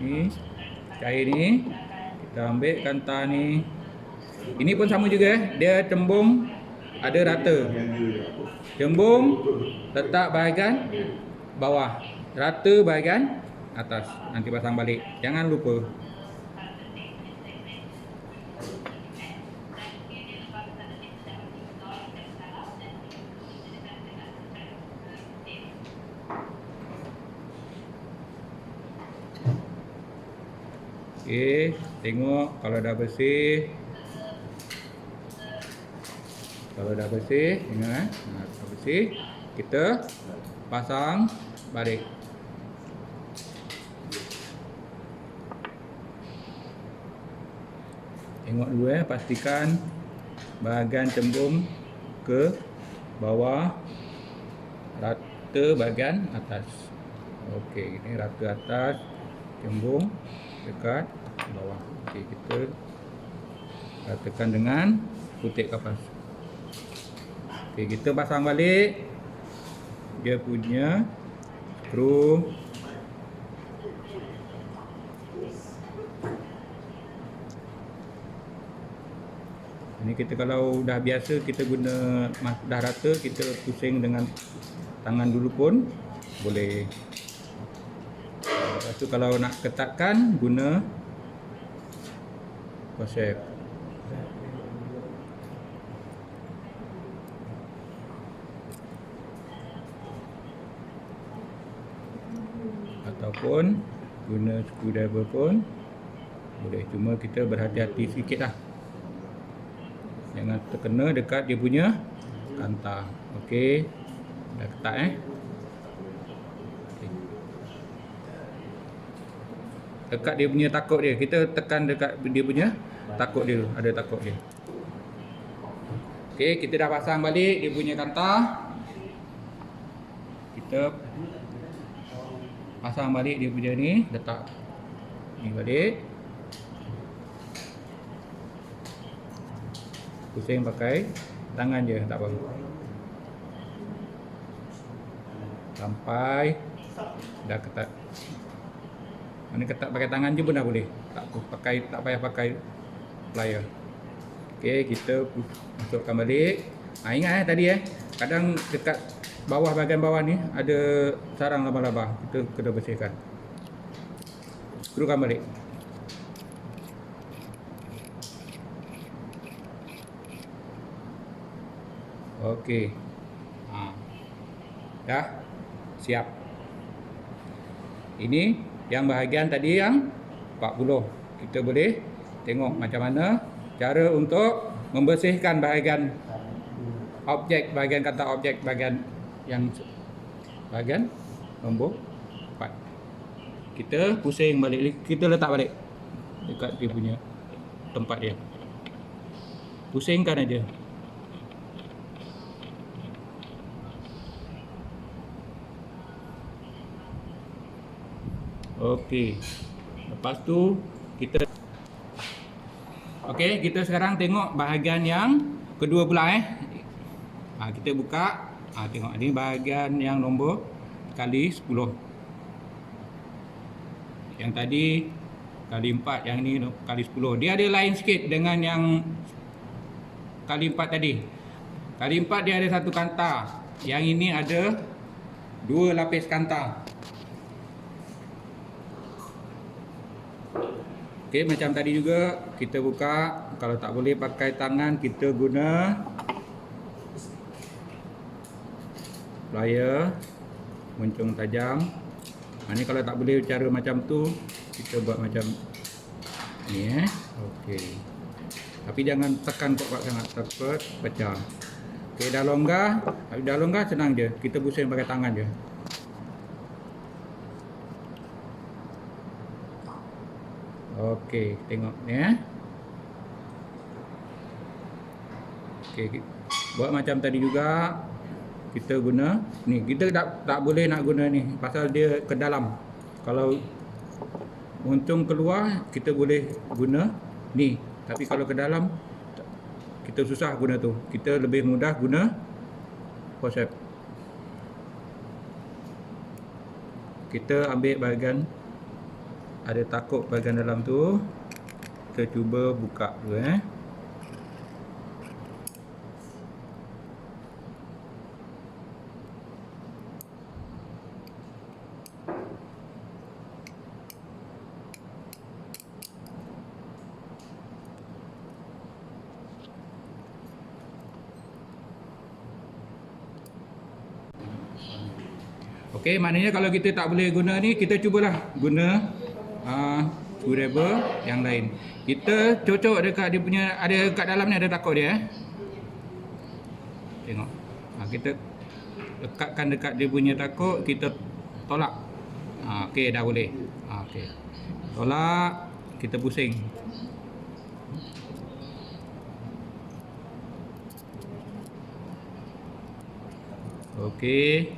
ni. Cair ni. Kita ambil kanta ni. Ini pun sama juga, dia cembung ada rata. Cembung letak bahagian bawah, rata bahagian atas. Nanti pasang balik. Jangan lupa. Okey, tengok kalau dah bersih. Kalau dah bersih, tengok dah bersih, kita pasang balik. Tengok dulu pastikan bahagian cembung ke bawah, rata bahagian atas. Okey, ini rata atas, cembung dekat bawah. Okey, kita ratakan dengan putik kapas. Okey, kita pasang balik dia punya skru. Ini kita kalau dah biasa kita guna dah rata, kita pusing dengan tangan dulu pun boleh. Lepas tu kalau nak ketatkan guna kosep. Ataupun guna screwdriver pun boleh, cuma kita berhati-hati sikit lah, jangan terkena dekat dia punya kanta. Okey, dah ketat okay. Dekat dia punya takuk dia, kita tekan dekat dia punya takuk dia, ada takuk dia. Okey, kita dah pasang balik dia punya kanta. Kita pasang balik dia punya ni, letak ni balik. Pusing pakai tangan je, tak apa. Sampai dah ketat. Mana ketat pakai tangan je pun dah boleh. Tak payah pakai plier. Okey, kita masukkan balik. Ingat tadi kadang dekat bawah, bahagian bawah ni ada sarang laba-laba, kita kena bersihkan. Skrukan balik. Okey. Dah siap. Ini yang bahagian tadi yang 40. Kita boleh tengok macam mana cara untuk membersihkan bahagian objek, bahagian kanta objek, bahagian yang bahagian nombor 4. Kita pusing balik, kita letak balik dekat dia punya tempat dia. Pusingkan aja. Okey. Lepas tu kita okey, kita sekarang tengok bahagian yang kedua pula kita buka. Tengok ni bahagian yang nombor kali 10. Yang tadi kali 4, yang ni kali 10. Dia ada lain sikit dengan yang kali 4 tadi. Kali 4 dia ada satu kanta. Yang ini ada 2 lapis kanta. Okey, macam tadi juga kita buka. Kalau tak boleh pakai tangan, kita guna plier moncong tajam. Ni kalau tak boleh cara macam tu, kita buat macam ni okey. Tapi jangan tekan kuat-kuat sangat, takut pecah. Okey, dah longgar. Habis dah longgar, senang je. Kita pusing pakai tangan je. Okey, tengok ni Okey, buat macam tadi juga. Kita guna ni, kita tak boleh nak guna ni pasal dia ke dalam. Kalau moncong keluar, kita boleh guna ni. Tapi kalau ke dalam, kita susah guna tu. Kita lebih mudah guna forceps. Kita ambil bahagian ada takuk bahagian dalam tu. Kita cuba buka dulu Okey, maknanya kalau kita tak boleh guna ni, kita cubalah guna screwdriver yang lain. Kita cocok dekat dia punya, ada kat dalam ni ada takuk dia Tengok. Kita lekatkan dekat dia punya takuk, kita tolak. Okey, dah boleh. Okey. Tolak, kita pusing. Okey.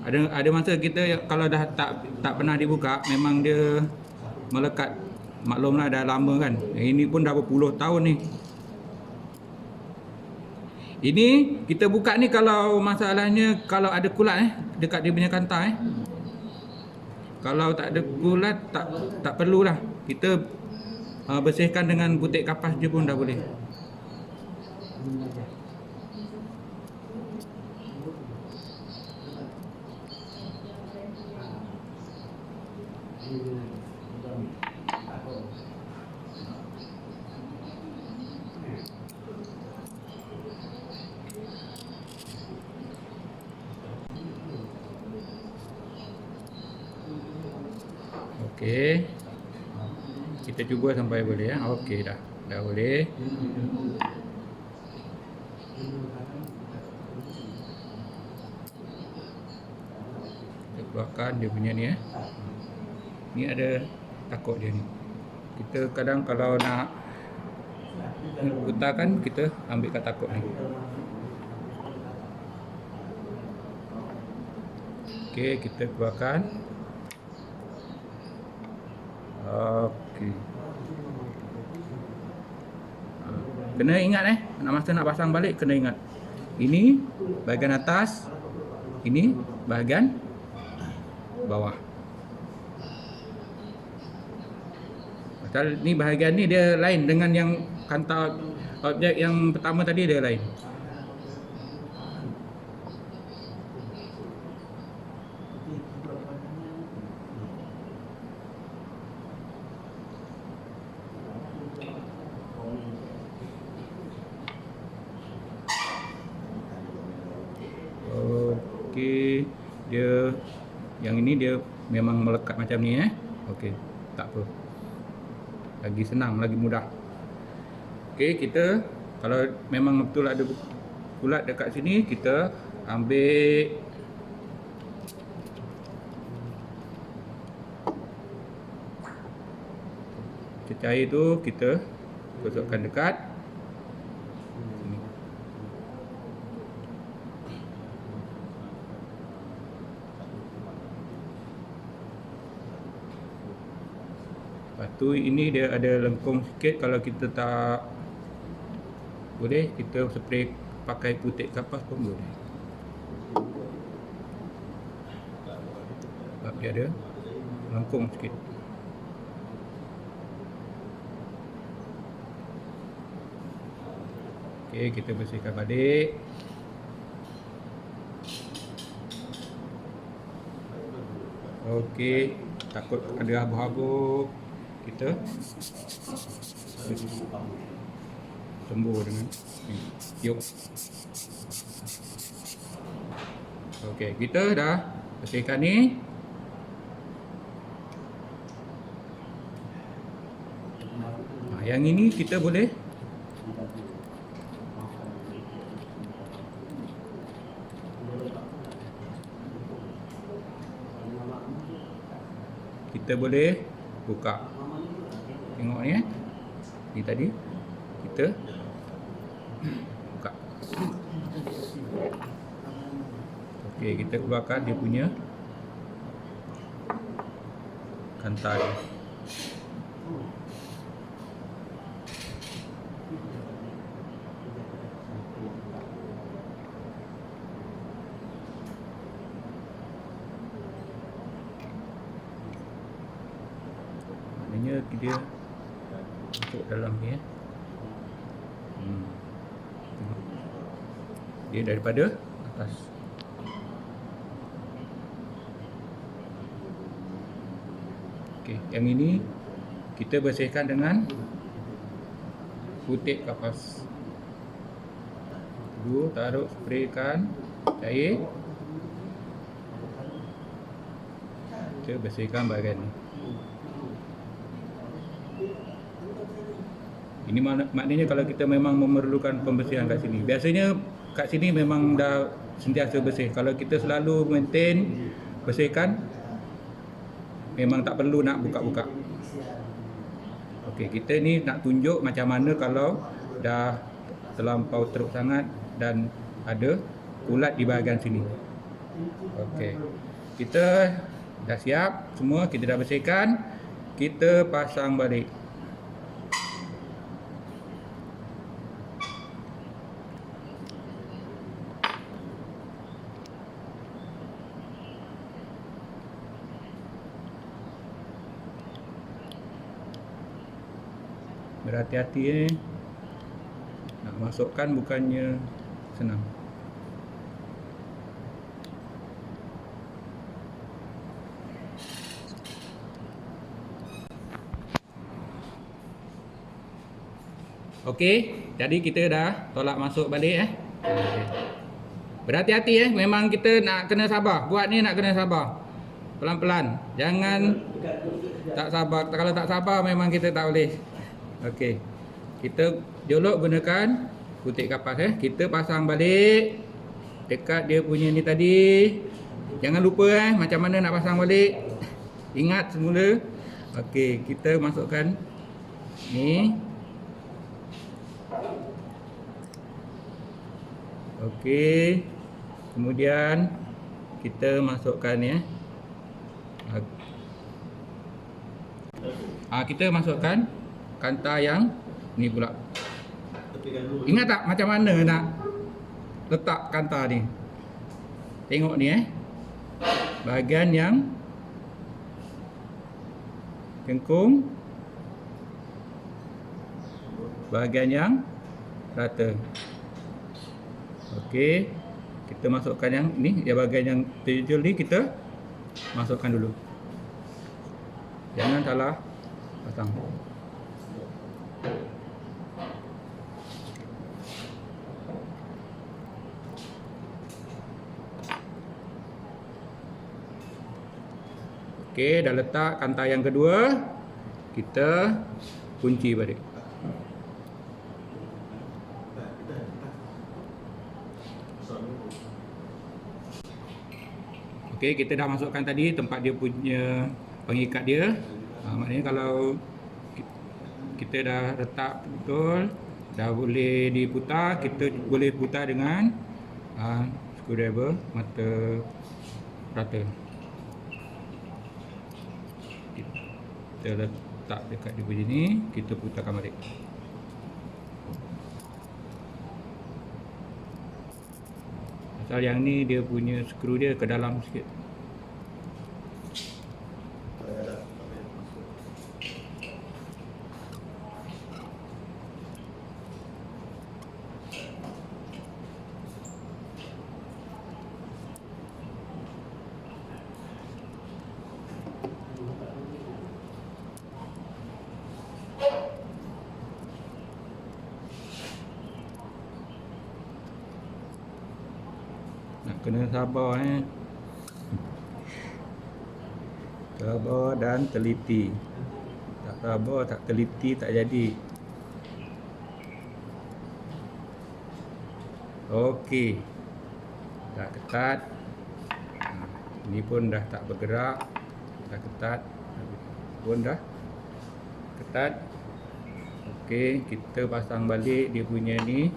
Ada masa kita kalau dah tak pernah dibuka, memang dia melekat. Maklumlah dah lama kan. Ini pun dah berpuluh tahun ni. Ini kita buka ni kalau masalahnya kalau ada kulat dekat dia punya kantar Kalau tak ada kulat tak perlulah. Kita bersihkan dengan butik kapas je pun dah boleh. Okey. Kita cuba sampai boleh Okey dah. Dah boleh. Kita keluarkan dia punya ni Ni ada takuk dia ni. Kita kadang kalau nak putarkan, kita ambil kat takuk ni. Okey, kita keluarkan. Okey. Kena ingat masa nak pasang balik kena ingat. Ini bahagian atas, ini bahagian bawah. Pasal ni bahagian ni dia lain dengan yang kantar objek yang pertama tadi, dia lain. Okey, dia yang ini dia memang melekat macam ni Okey, tak apa. Lagi senang, lagi mudah. Okey, kita kalau memang betul ada kulat dekat sini, kita ambil cecair tu, kita gosokkan dekat sini. Lepas tu ini dia ada lengkung sikit. Kalau kita tak boleh, kita spray pakai putik kapas pun boleh. Sebab dia ada lengkung sikit. Okey, kita bersihkan balik. Okey, takut ada habuk-habuk, kita tembur dengan yuk. Okey, kita dah bersihkan ni. Yang ini kita boleh buka. Tengok ni ni tadi kita buka. Okey, kita keluarkan dia punya kantar dia. Maknanya dia masuk dalam ni dia daripada atas. Okey, yang ini kita bersihkan dengan putih kapas. Dulu taruh spraykan cair. Kita bersihkan bahagian ni. Ini maknanya kalau kita memang memerlukan pembersihan kat sini. Biasanya kat sini memang dah sentiasa bersih. Kalau kita selalu maintain, bersihkan, memang tak perlu nak buka-buka. Okey, kita ni nak tunjuk macam mana kalau dah terlampau teruk sangat dan ada ulat di bahagian sini. Okey, kita dah siap semua, kita dah bersihkan. Kita pasang balik. Berhati-hati nak masukkan bukannya senang. Okey, jadi kita dah tolak masuk balik Berhati-hati memang kita nak kena sabar. Buat ni nak kena sabar. Pelan-pelan. Jangan tak sabar. Kalau tak sabar memang kita tak boleh. Okey. Kita jolok gunakan putih kapas Kita pasang balik dekat dia punya ni tadi. Jangan lupa macam mana nak pasang balik. Ingat semula. Okey, kita masukkan ni. Okey. Kemudian kita masukkan kita masukkan kantar yang ni pula. Ingat tak macam mana nak letak kantar ni? Tengok ni bahagian yang kengkung, bahagian yang rata. Okey, kita masukkan yang ni, bahagian yang terjul ni kita masukkan dulu. Jangan salah pasang. Okey, dah letak kantar yang kedua. Kita kunci balik. Okey, kita dah masukkan tadi tempat dia punya pengikat dia. Maknanya kalau kita dah letak betul, dah boleh diputar, kita boleh putar dengan screwdriver mata rata. Kita letak dekat dia punya ni, kita putarkan balik. Pasal yang ni dia punya skru dia ke dalam sikit. Nak kena sabar sabar dan teliti. Tak sabar, tak teliti, tak jadi. Okey. Dah ketat. Ini pun dah tak bergerak. Dah ketat. Pun dah ketat. Okey, kita pasang balik dia punya ni.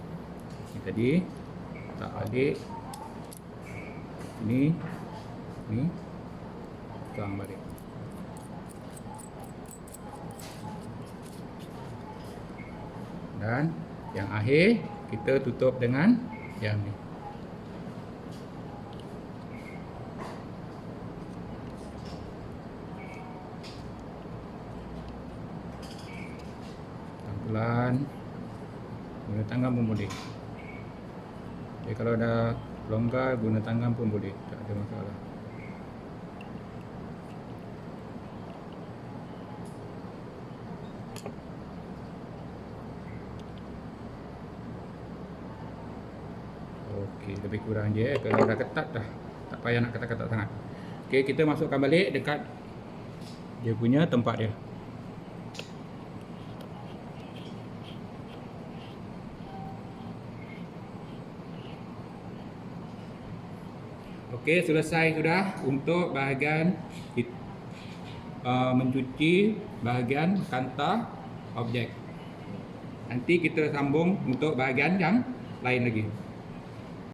Ni tadi tak balik. Ni pasang balik. Dan yang akhir kita tutup dengan yang ni. Pelan, guna tangan pun boleh. Jadi kalau dah longgar, guna tangan pun boleh, tak ada masalah. Okey, lebih kurang je. Kalau dah ketat dah, tak payah nak ketat-ketat sangat. Okey, kita masukkan balik dekat dia punya tempat dia. Okey, selesai sudah untuk bahagian mencuci bahagian kanta objek. Nanti kita sambung untuk bahagian yang lain lagi.